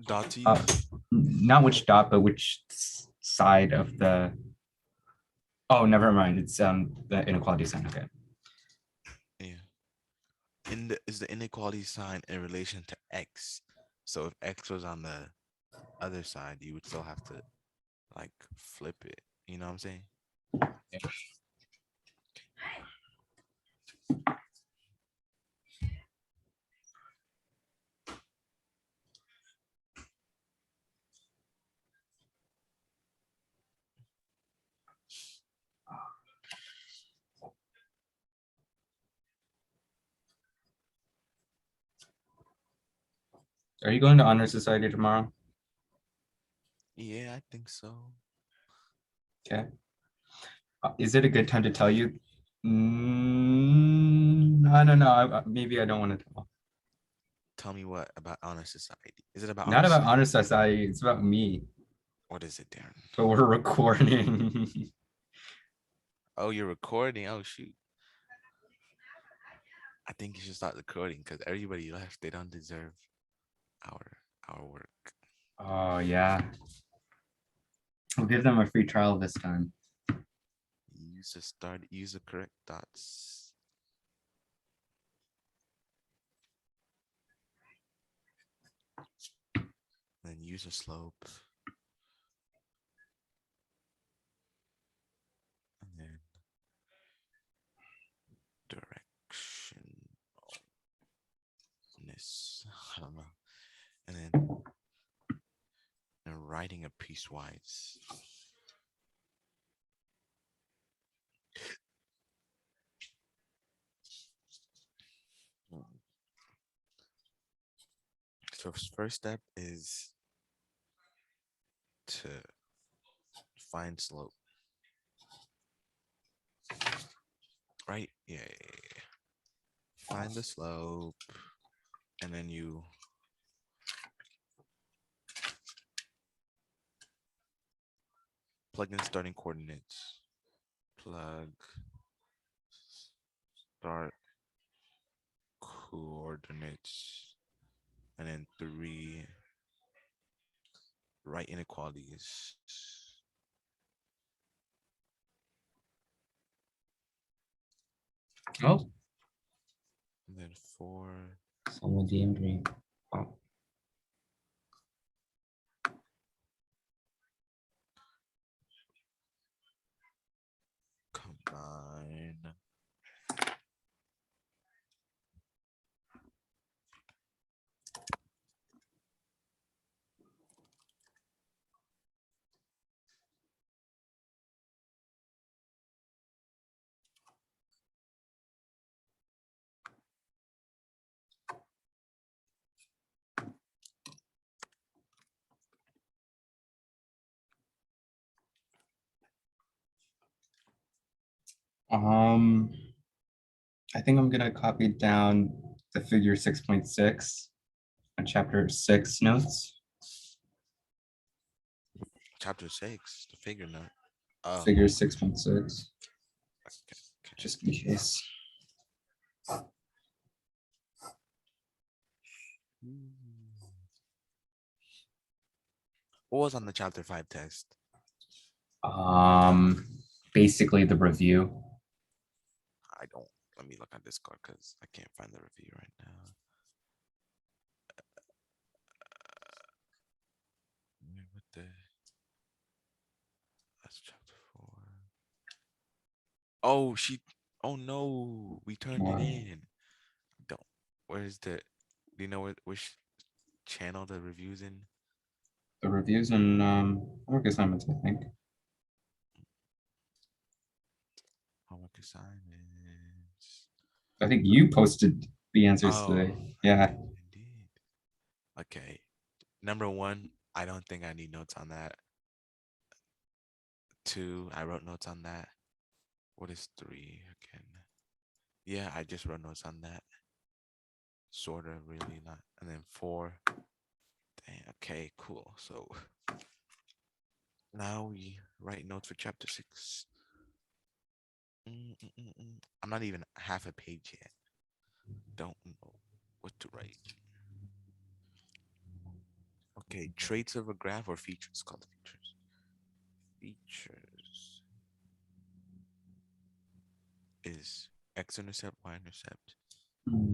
Dot to uh, use. not which dot, but which side of the, oh, never mind. It's the inequality sign. Okay. Yeah. Is the inequality sign in relation to x? So if x was on the other side, you would still have to like flip it. You know what I'm saying? Are you going to honor society tomorrow? Yeah, I think so. Okay. Is it a good time to tell you? I don't know. Maybe I don't want to tell. Tell me what about honor society? Is it about Not honor about society? honor society. It's about me. What is it, Darren? But we're recording. Oh, you're recording. Oh shoot. I think you should start recording because everybody left. They don't deserve our work. Oh yeah. We'll give them a free trial this time. Use the correct dots. Then use a slope. And then direction. This, I don't know. And then writing a piecewise. So first step is to find slope. Right? Yeah. Find the slope. And then you plug in starting coordinates. Plug start coordinates. And then 3 right inequalities. Oh. And then 4. Someone DM'd me. Oh. Combine. I think I'm gonna copy down the figure 6.6 on chapter 6 notes. Chapter 6, the figure note. Oh, Figure 6.6, okay. just in case. What was on the chapter 5 test? Basically the review. I don't. Let me look on Discord because I can't find the review right now. What the? That's chapter 4. Oh, she. Oh no, we turned What? it in. Don't. Where's the? Do you know which channel the review's in? The reviews and work assignments, I think. Homework assignments. I think you posted the answers today. Oh, Yeah. indeed. Okay. Number 1, I don't think I need notes on that. 2, I wrote notes on that. What is 3 again? Yeah, I just wrote notes on that. Sort of, really not. And then 4. Dang, okay, cool. So now we write notes for chapter 6. I'm not even half a page yet. Don't know what to write. Okay, traits of a graph or features, called features. Features is x-intercept, y-intercept,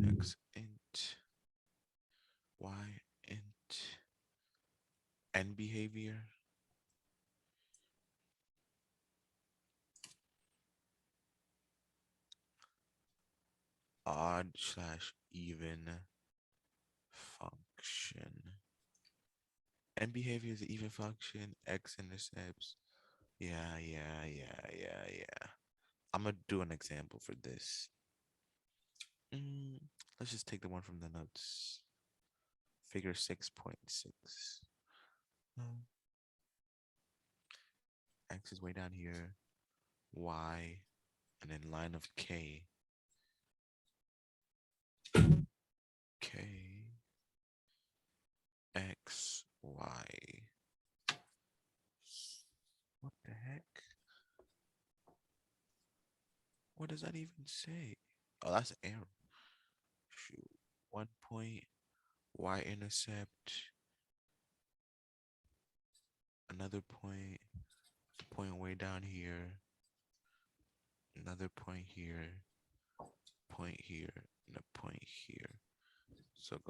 x int, y int, and behavior. Odd/even function. And behavior is an even function. X-intercepts. Yeah. I'm gonna do an example for this. Let's just take the one from the notes. Figure 6.6. X is way down here. Y, and then line of K. K, X, Y. What the heck? What does that even say? Oh, that's an arrow. Shoot. 1 point, y-intercept. Another point, point way down here. Another point here, and a point here. So it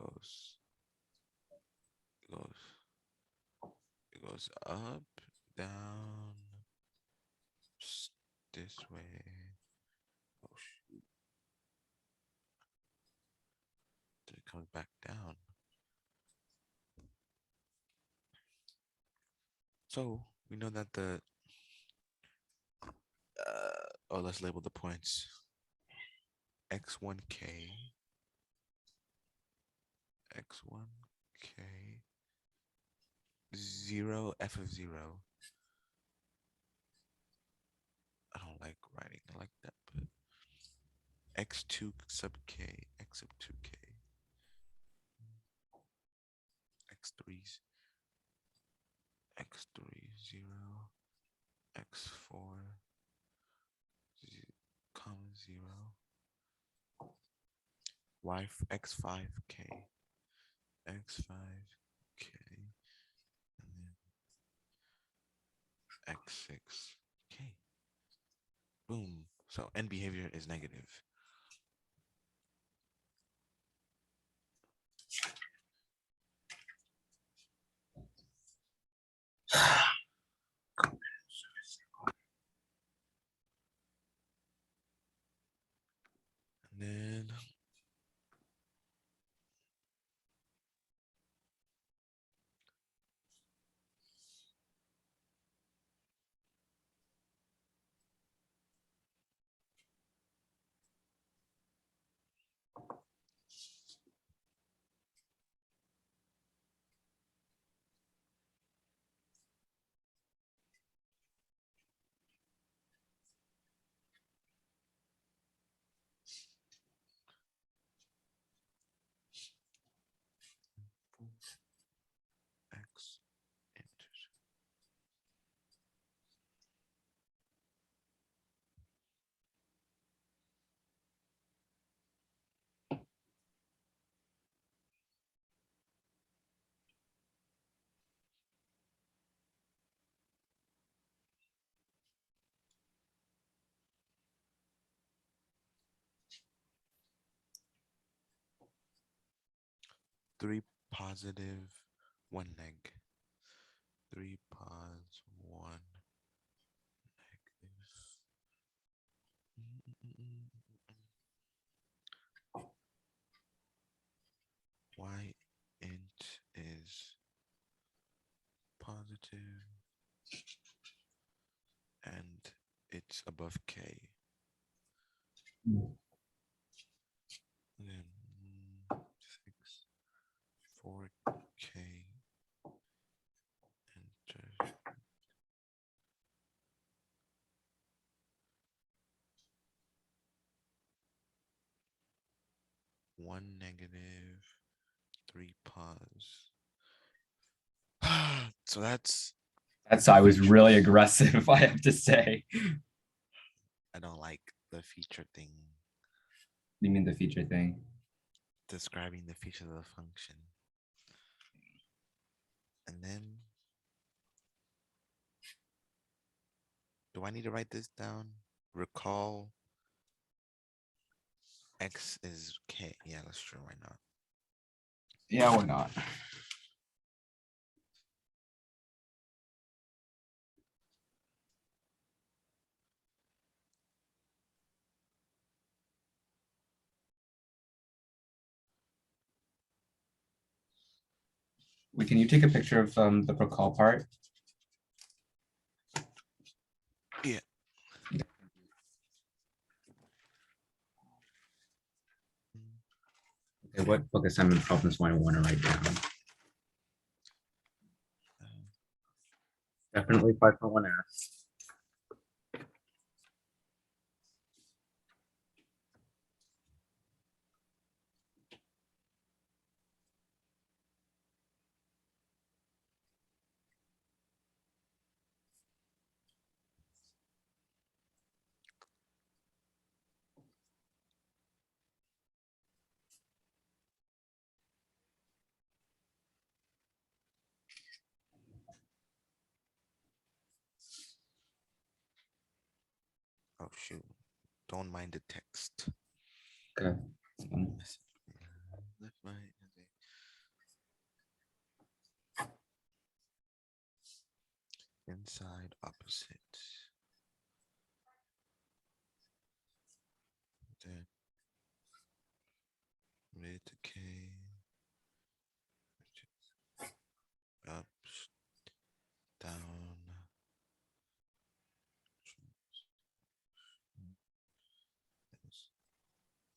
goes up, down, this way. Oh shoot. Then it comes back down. So we know that the let's label the points. X1K, X1K, 0, F of 0. I don't like writing it like that, but X2 sub K, X sub 2K, X3's, X3, 0, X4, comma 0, Y, X5K, X5K, and then X6K. Boom. So end behavior is negative. And then 3 positive, 1 neg. 3 pos, 1 negative. Y int is positive and it's above k. Then 6, 4k enter. One negative, 3 pos. So that's That's I was really aggressive, I have to say. I don't like the feature thing You mean the feature thing? describing the feature of the function. And then do I need to write this down? Recall x is k. Yeah, that's true. Why not? Yeah, why not? Wait, can you take a picture of the recall part? Yeah. Okay, what book assignment problems do I want to write down? Definitely 5.1s. Oh shoot. Don't mind the text. Okay. Left, right, inside, opposite. Then mid to K. Up, down.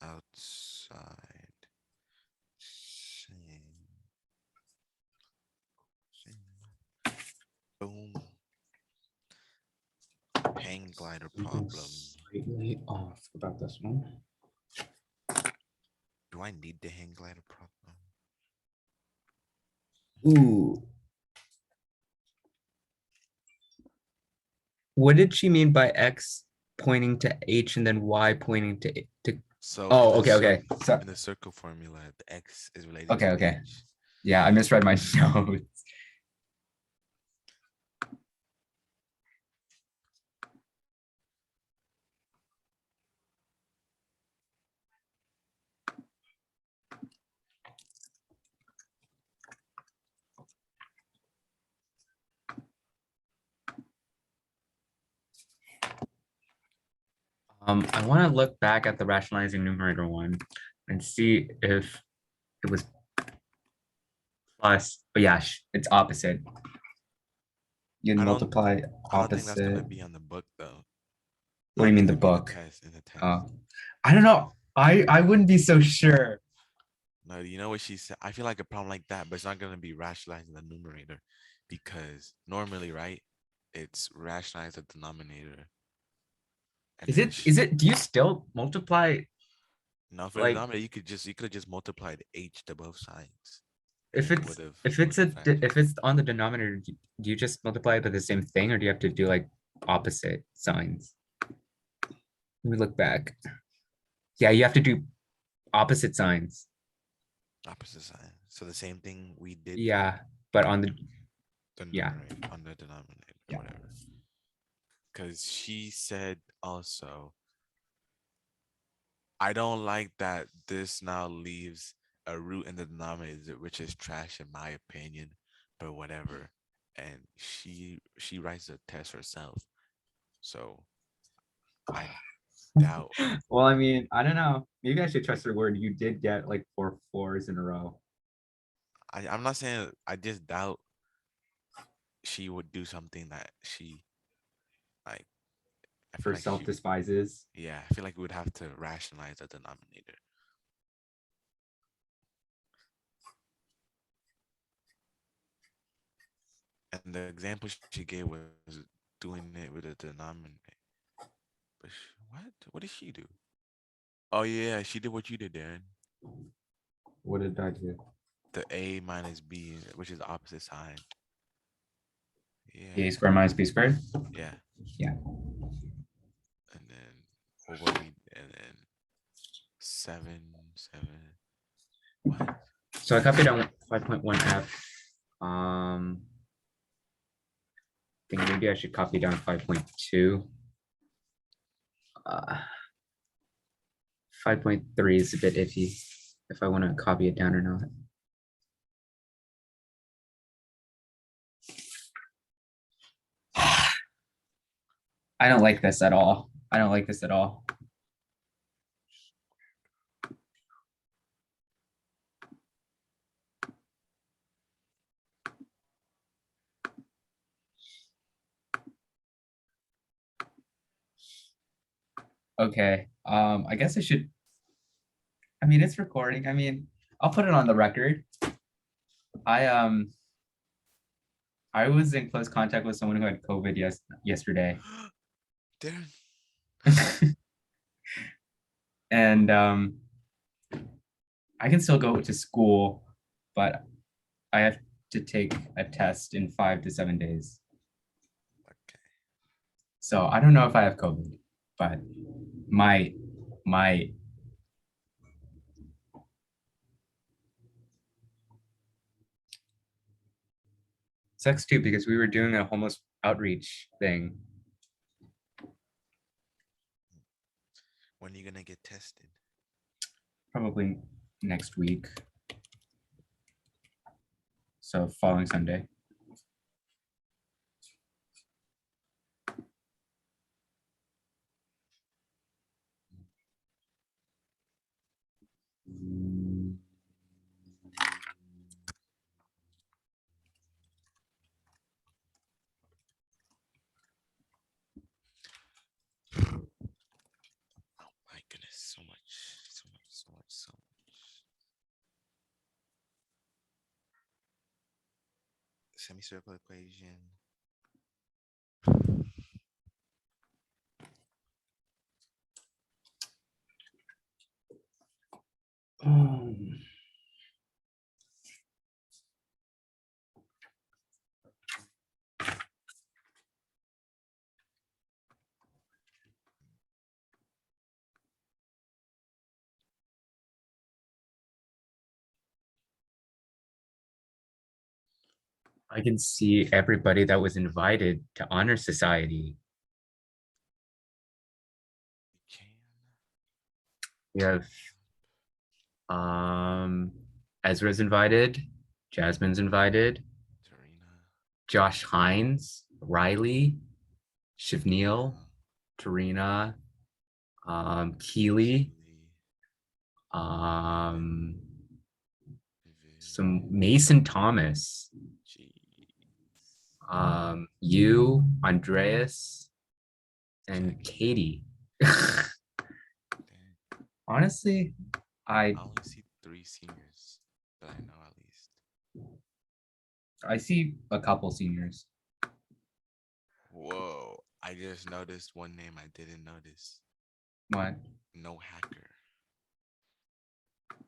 Outside. Same. Boom. Hang glider problem. Slightly off about this one. Do I need the hang glider problem? Ooh. What did she mean by X pointing to H and then Y pointing to So Oh, in the okay. So in the circle formula, the x is related Okay, to okay. h. yeah, I misread my notes. I want to look back at the rationalizing numerator one and see if it was plus, but yeah, it's opposite. You I don't- multiply I don't think that's gonna opposite. be on the book though. What do you Might mean be the in the book? test, in the test. I don't know. I wouldn't be so sure. No, you know what she said? I feel like a problem like that, but it's not gonna be rationalizing the numerator because normally, right? It's rationalize the denominator. And then Is it, do you still multiply no, for the like denominator, you could have just multiplied h to both sides. if and it it's would've- if it's a would've factored. if it's on the denominator, do you just multiply by the same thing or do you have to do like opposite signs? Let me look back. Yeah, you have to do opposite signs. Opposite sign. So the same thing we did. Yeah, but on the yeah. numerator, on the denominator, Yeah. whatever. Because she said also, I don't like that this now leaves a root in the denominator, which is trash in my opinion, but whatever. And she writes the test herself, so I doubt. Well, I mean, I don't know. Maybe I should trust her word. You did get like 4 4s in a row. I'm not saying, I just doubt she would do something that she like. I feel For like self despises. yeah, I feel like we would have to rationalize the denominator. And the example she gave was doing it with a denominator. But what? What did she do? Oh yeah, she did what you did, Darren. What did I do? The A minus B, which is the opposite sign. A Yeah, squared minus b squared. yeah. Yeah. And then what were we? And then 7. What? So I copied on 5.1f. Think maybe I should copy down 5.2. 5.3 is a bit iffy if I want to copy it down or not. I don't like this at all. I don't like this at all. Okay. I guess I should. I mean, it's recording. I mean, I'll put it on the record. I was in close contact with someone who had COVID yesterday. Darren. And I can still go to school, but I have to take a test in 5 to 7 days. Okay. So I don't know if I have COVID, but my sucks too, because we were doing a homeless outreach thing. When are you gonna get tested? Probably next week. So following Sunday. Oh my goodness, so much. Semicircle equation. I can see everybody that was invited to Honor Society. We have Ezra's invited, Jasmine's invited, Tarina. Josh Hines, Riley, Shivneil, Tarina, Keely, some Mason Thomas, you, Andreas, and Katie. Honestly, I only see 3 seniors that I know at least. I see a couple seniors. Whoa! I just noticed one name I didn't notice. What? No hacker.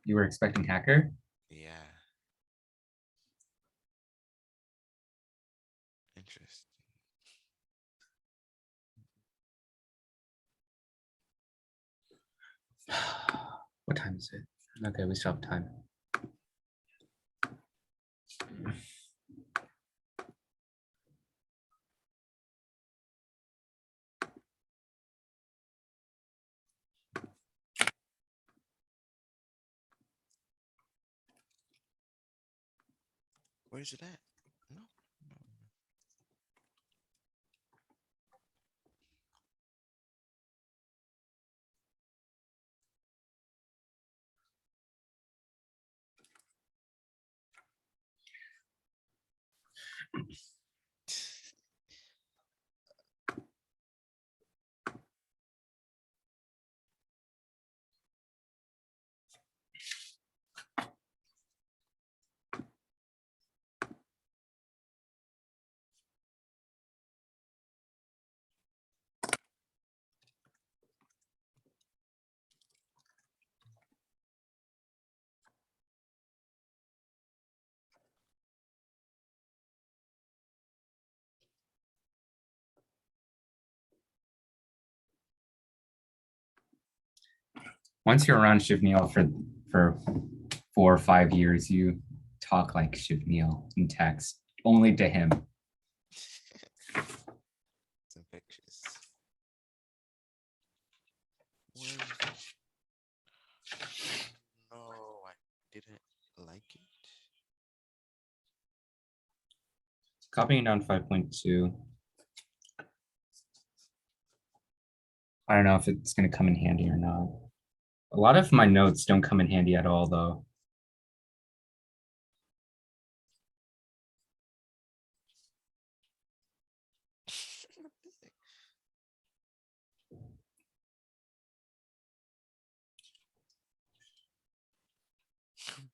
You were expecting Hacker? Yeah. Interesting. What time is it? Okay, we still have time. Where's it at? No. No. Once you're around Shivneil for 4 or 5 years, you talk like Shivneil in text, only to him. It's infectious. Where is it? No, I didn't like it. Copying down 5.2. I don't know if it's going to come in handy or not. A lot of my notes don't come in handy at all, though.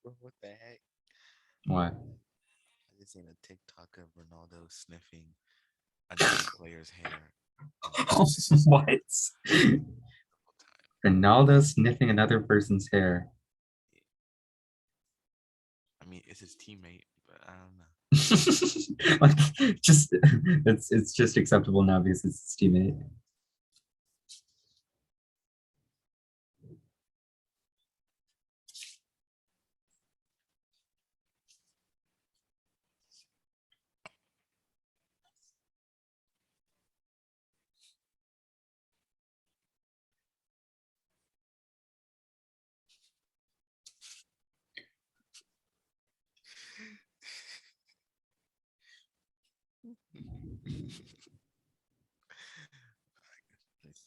Bro, what the heck? What? I just seen a TikTok of Ronaldo sniffing another player's hair. What? Ronaldo sniffing another person's hair. I mean, it's his teammate, but I don't know. Like, just it's just acceptable now because it's his teammate.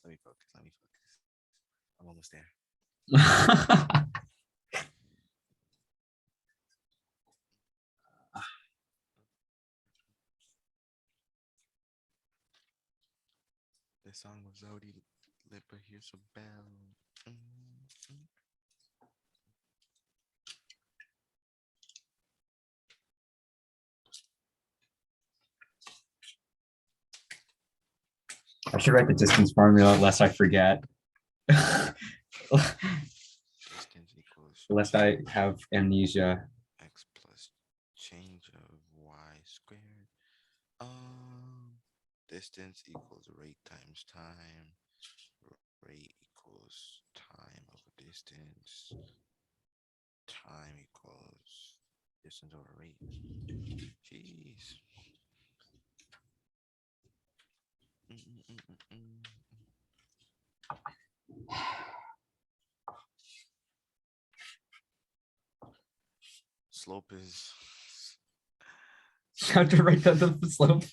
Let me focus. Let me focus. I'm almost there. This song was already lit, but here's a bell. Mm-hmm. I should write the distance formula lest I forget. Distance equals Lest I have amnesia. x plus change of y squared. Distance equals rate times time. Rate equals time over distance. Time equals distance over rate. Jeez. Slope is You have to write down the slope.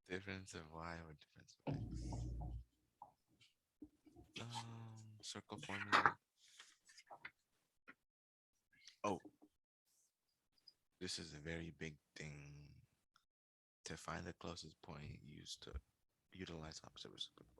difference of y or difference of x. Circle formula. Oh, this is a very big thing. To find the closest point, use to utilize opposite reciprocal.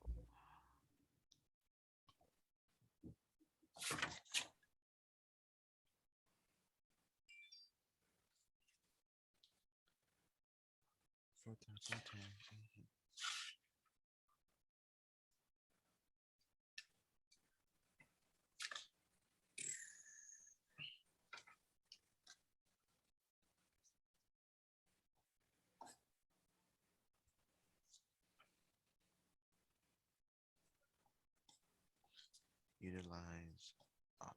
Utilize up.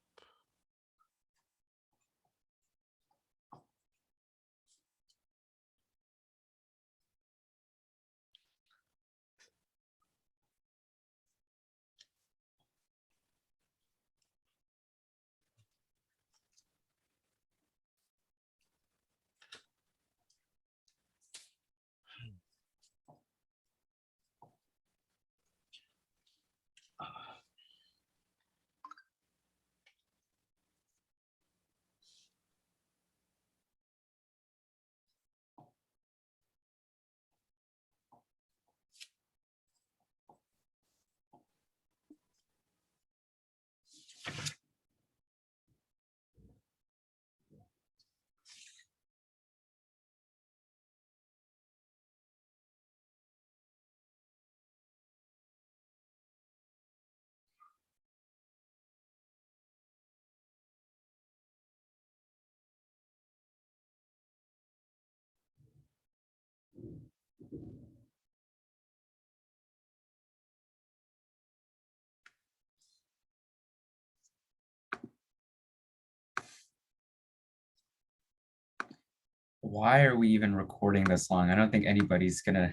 Why are we even recording this long? I don't think anybody's gonna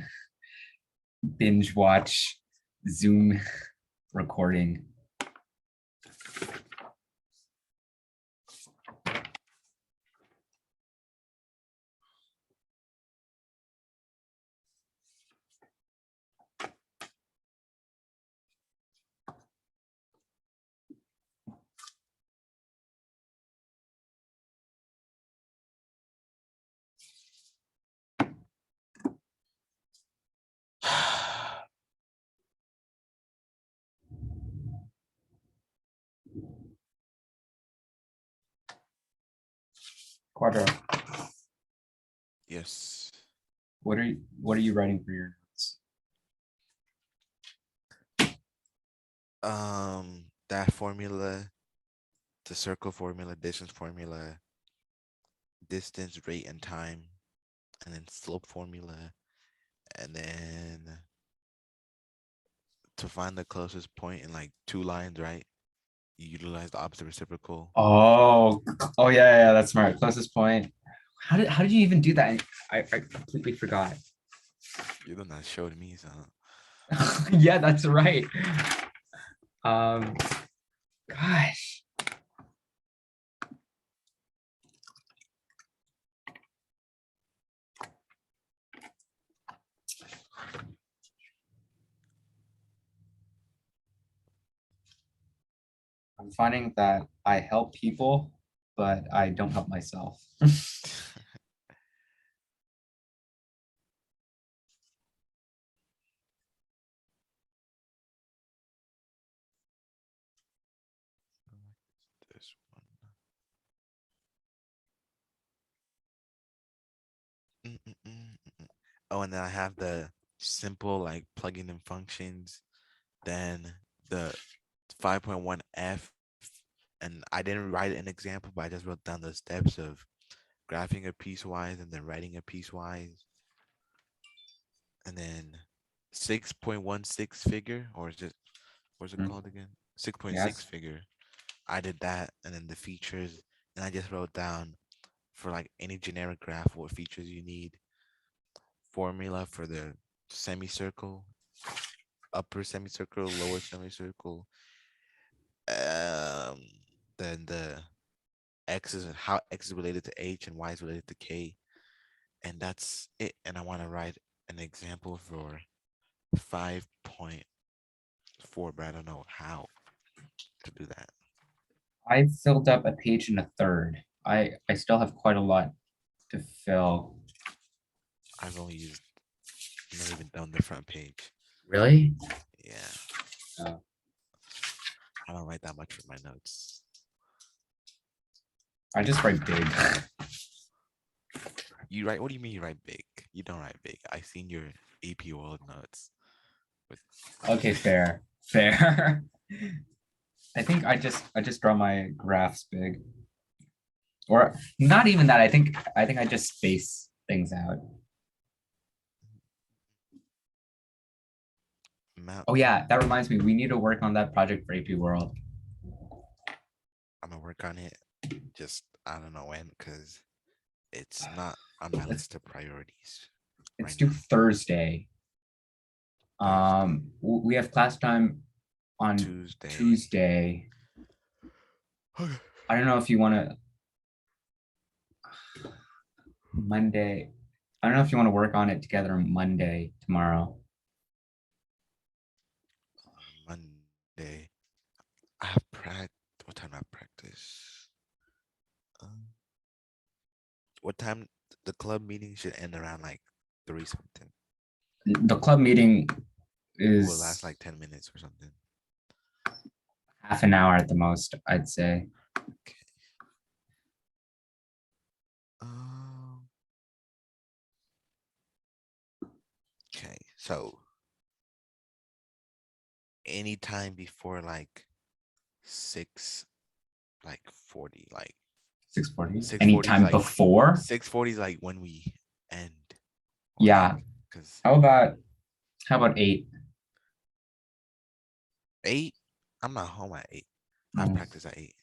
binge watch Zoom recording. Quadro, Yes. what are you writing for your notes? That formula, the circle formula, distance formula, distance, rate, and time, and then slope formula, and then to find the closest point in like 2 lines, right? You utilize the opposite reciprocal. Oh, yeah, that's smart. Closest point. How did you even do that? I completely forgot. You're the one that showed me, so Yeah, that's right. Gosh. I'm finding that I help people, but I don't help myself. this one. Oh, and then I have the simple like plugging in functions, then the 5.1F, and I didn't write an example, but I just wrote down the steps of graphing a piecewise and then writing a piecewise. And then 6.16 figure, or is it, what's it Mm. called again? 6.6 Yes. figure. I did that, and then the features, and I just wrote down for like any generic graph what features you need. Formula for the semicircle, upper semicircle, lower semicircle. Um, then the X is how X is related to H and Y is related to K, and that's it. And I want to write an example for 5.4, but I don't know how to do that. I filled up a page and a third. I still have quite a lot to fill. I've only used, not even done the front page. Really? Yeah. Oh. I don't write that much for my notes. I just write big. You write, what do you mean you write big? You don't write big. I seen your AP World notes. Okay, fair. I think I just draw my graphs big. Or not even that. I think I just space things out. Oh yeah, that reminds me, we need to work on that project for AP World. I'm gonna work on it. Just I don't know when, because it's not on my list of priorities. Let's right do now. Thursday. We have class time on Tuesday. I don't know if you want to Monday. I don't know if you want to work on it together Monday tomorrow. Monday. I have practice. What time I have practice? What time the club meeting should end around like 3 something. The club meeting It will last is like 10 minutes or something. half an hour at the most, I'd say. Okay. Okay, so anytime before like 6, like 40, like 6:40. 6:40 Anytime like before? 6:40 is like when we end. Yeah. Because How about 8? 8, I'm not home at 8. I have Oh. practice at 8.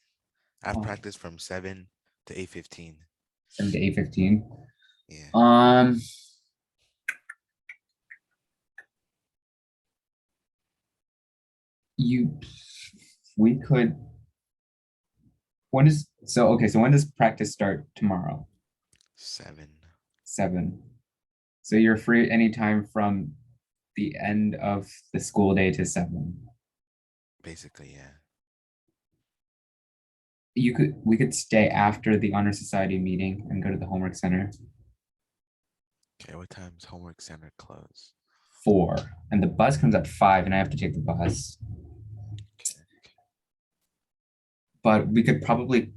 I have Oh. practice from 7 to 8:15. 7 to 8:15. Yeah. You, we could. When is so okay? So when does practice start tomorrow? 7. 7. So you're free anytime from the end of the school day to 7. Basically, yeah. We could stay after the honor society meeting and go to the homework center. Okay, what time's homework center close? 4, and the bus comes at 5, and I have to take the bus. Okay. But we could probably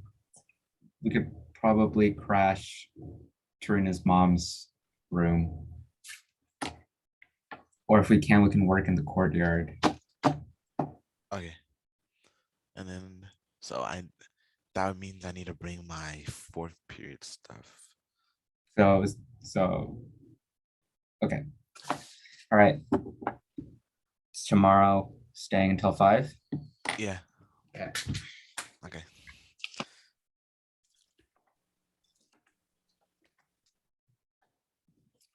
crash Tarina's mom's room. Or if we can work in the courtyard. Okay. And then, so that means I need to bring my 4th period stuff. So okay. All right. It's tomorrow, staying until 5. Yeah. Okay. Okay.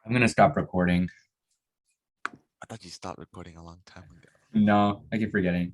I'm gonna stop recording. I thought you stopped recording a long time ago. No, I keep forgetting.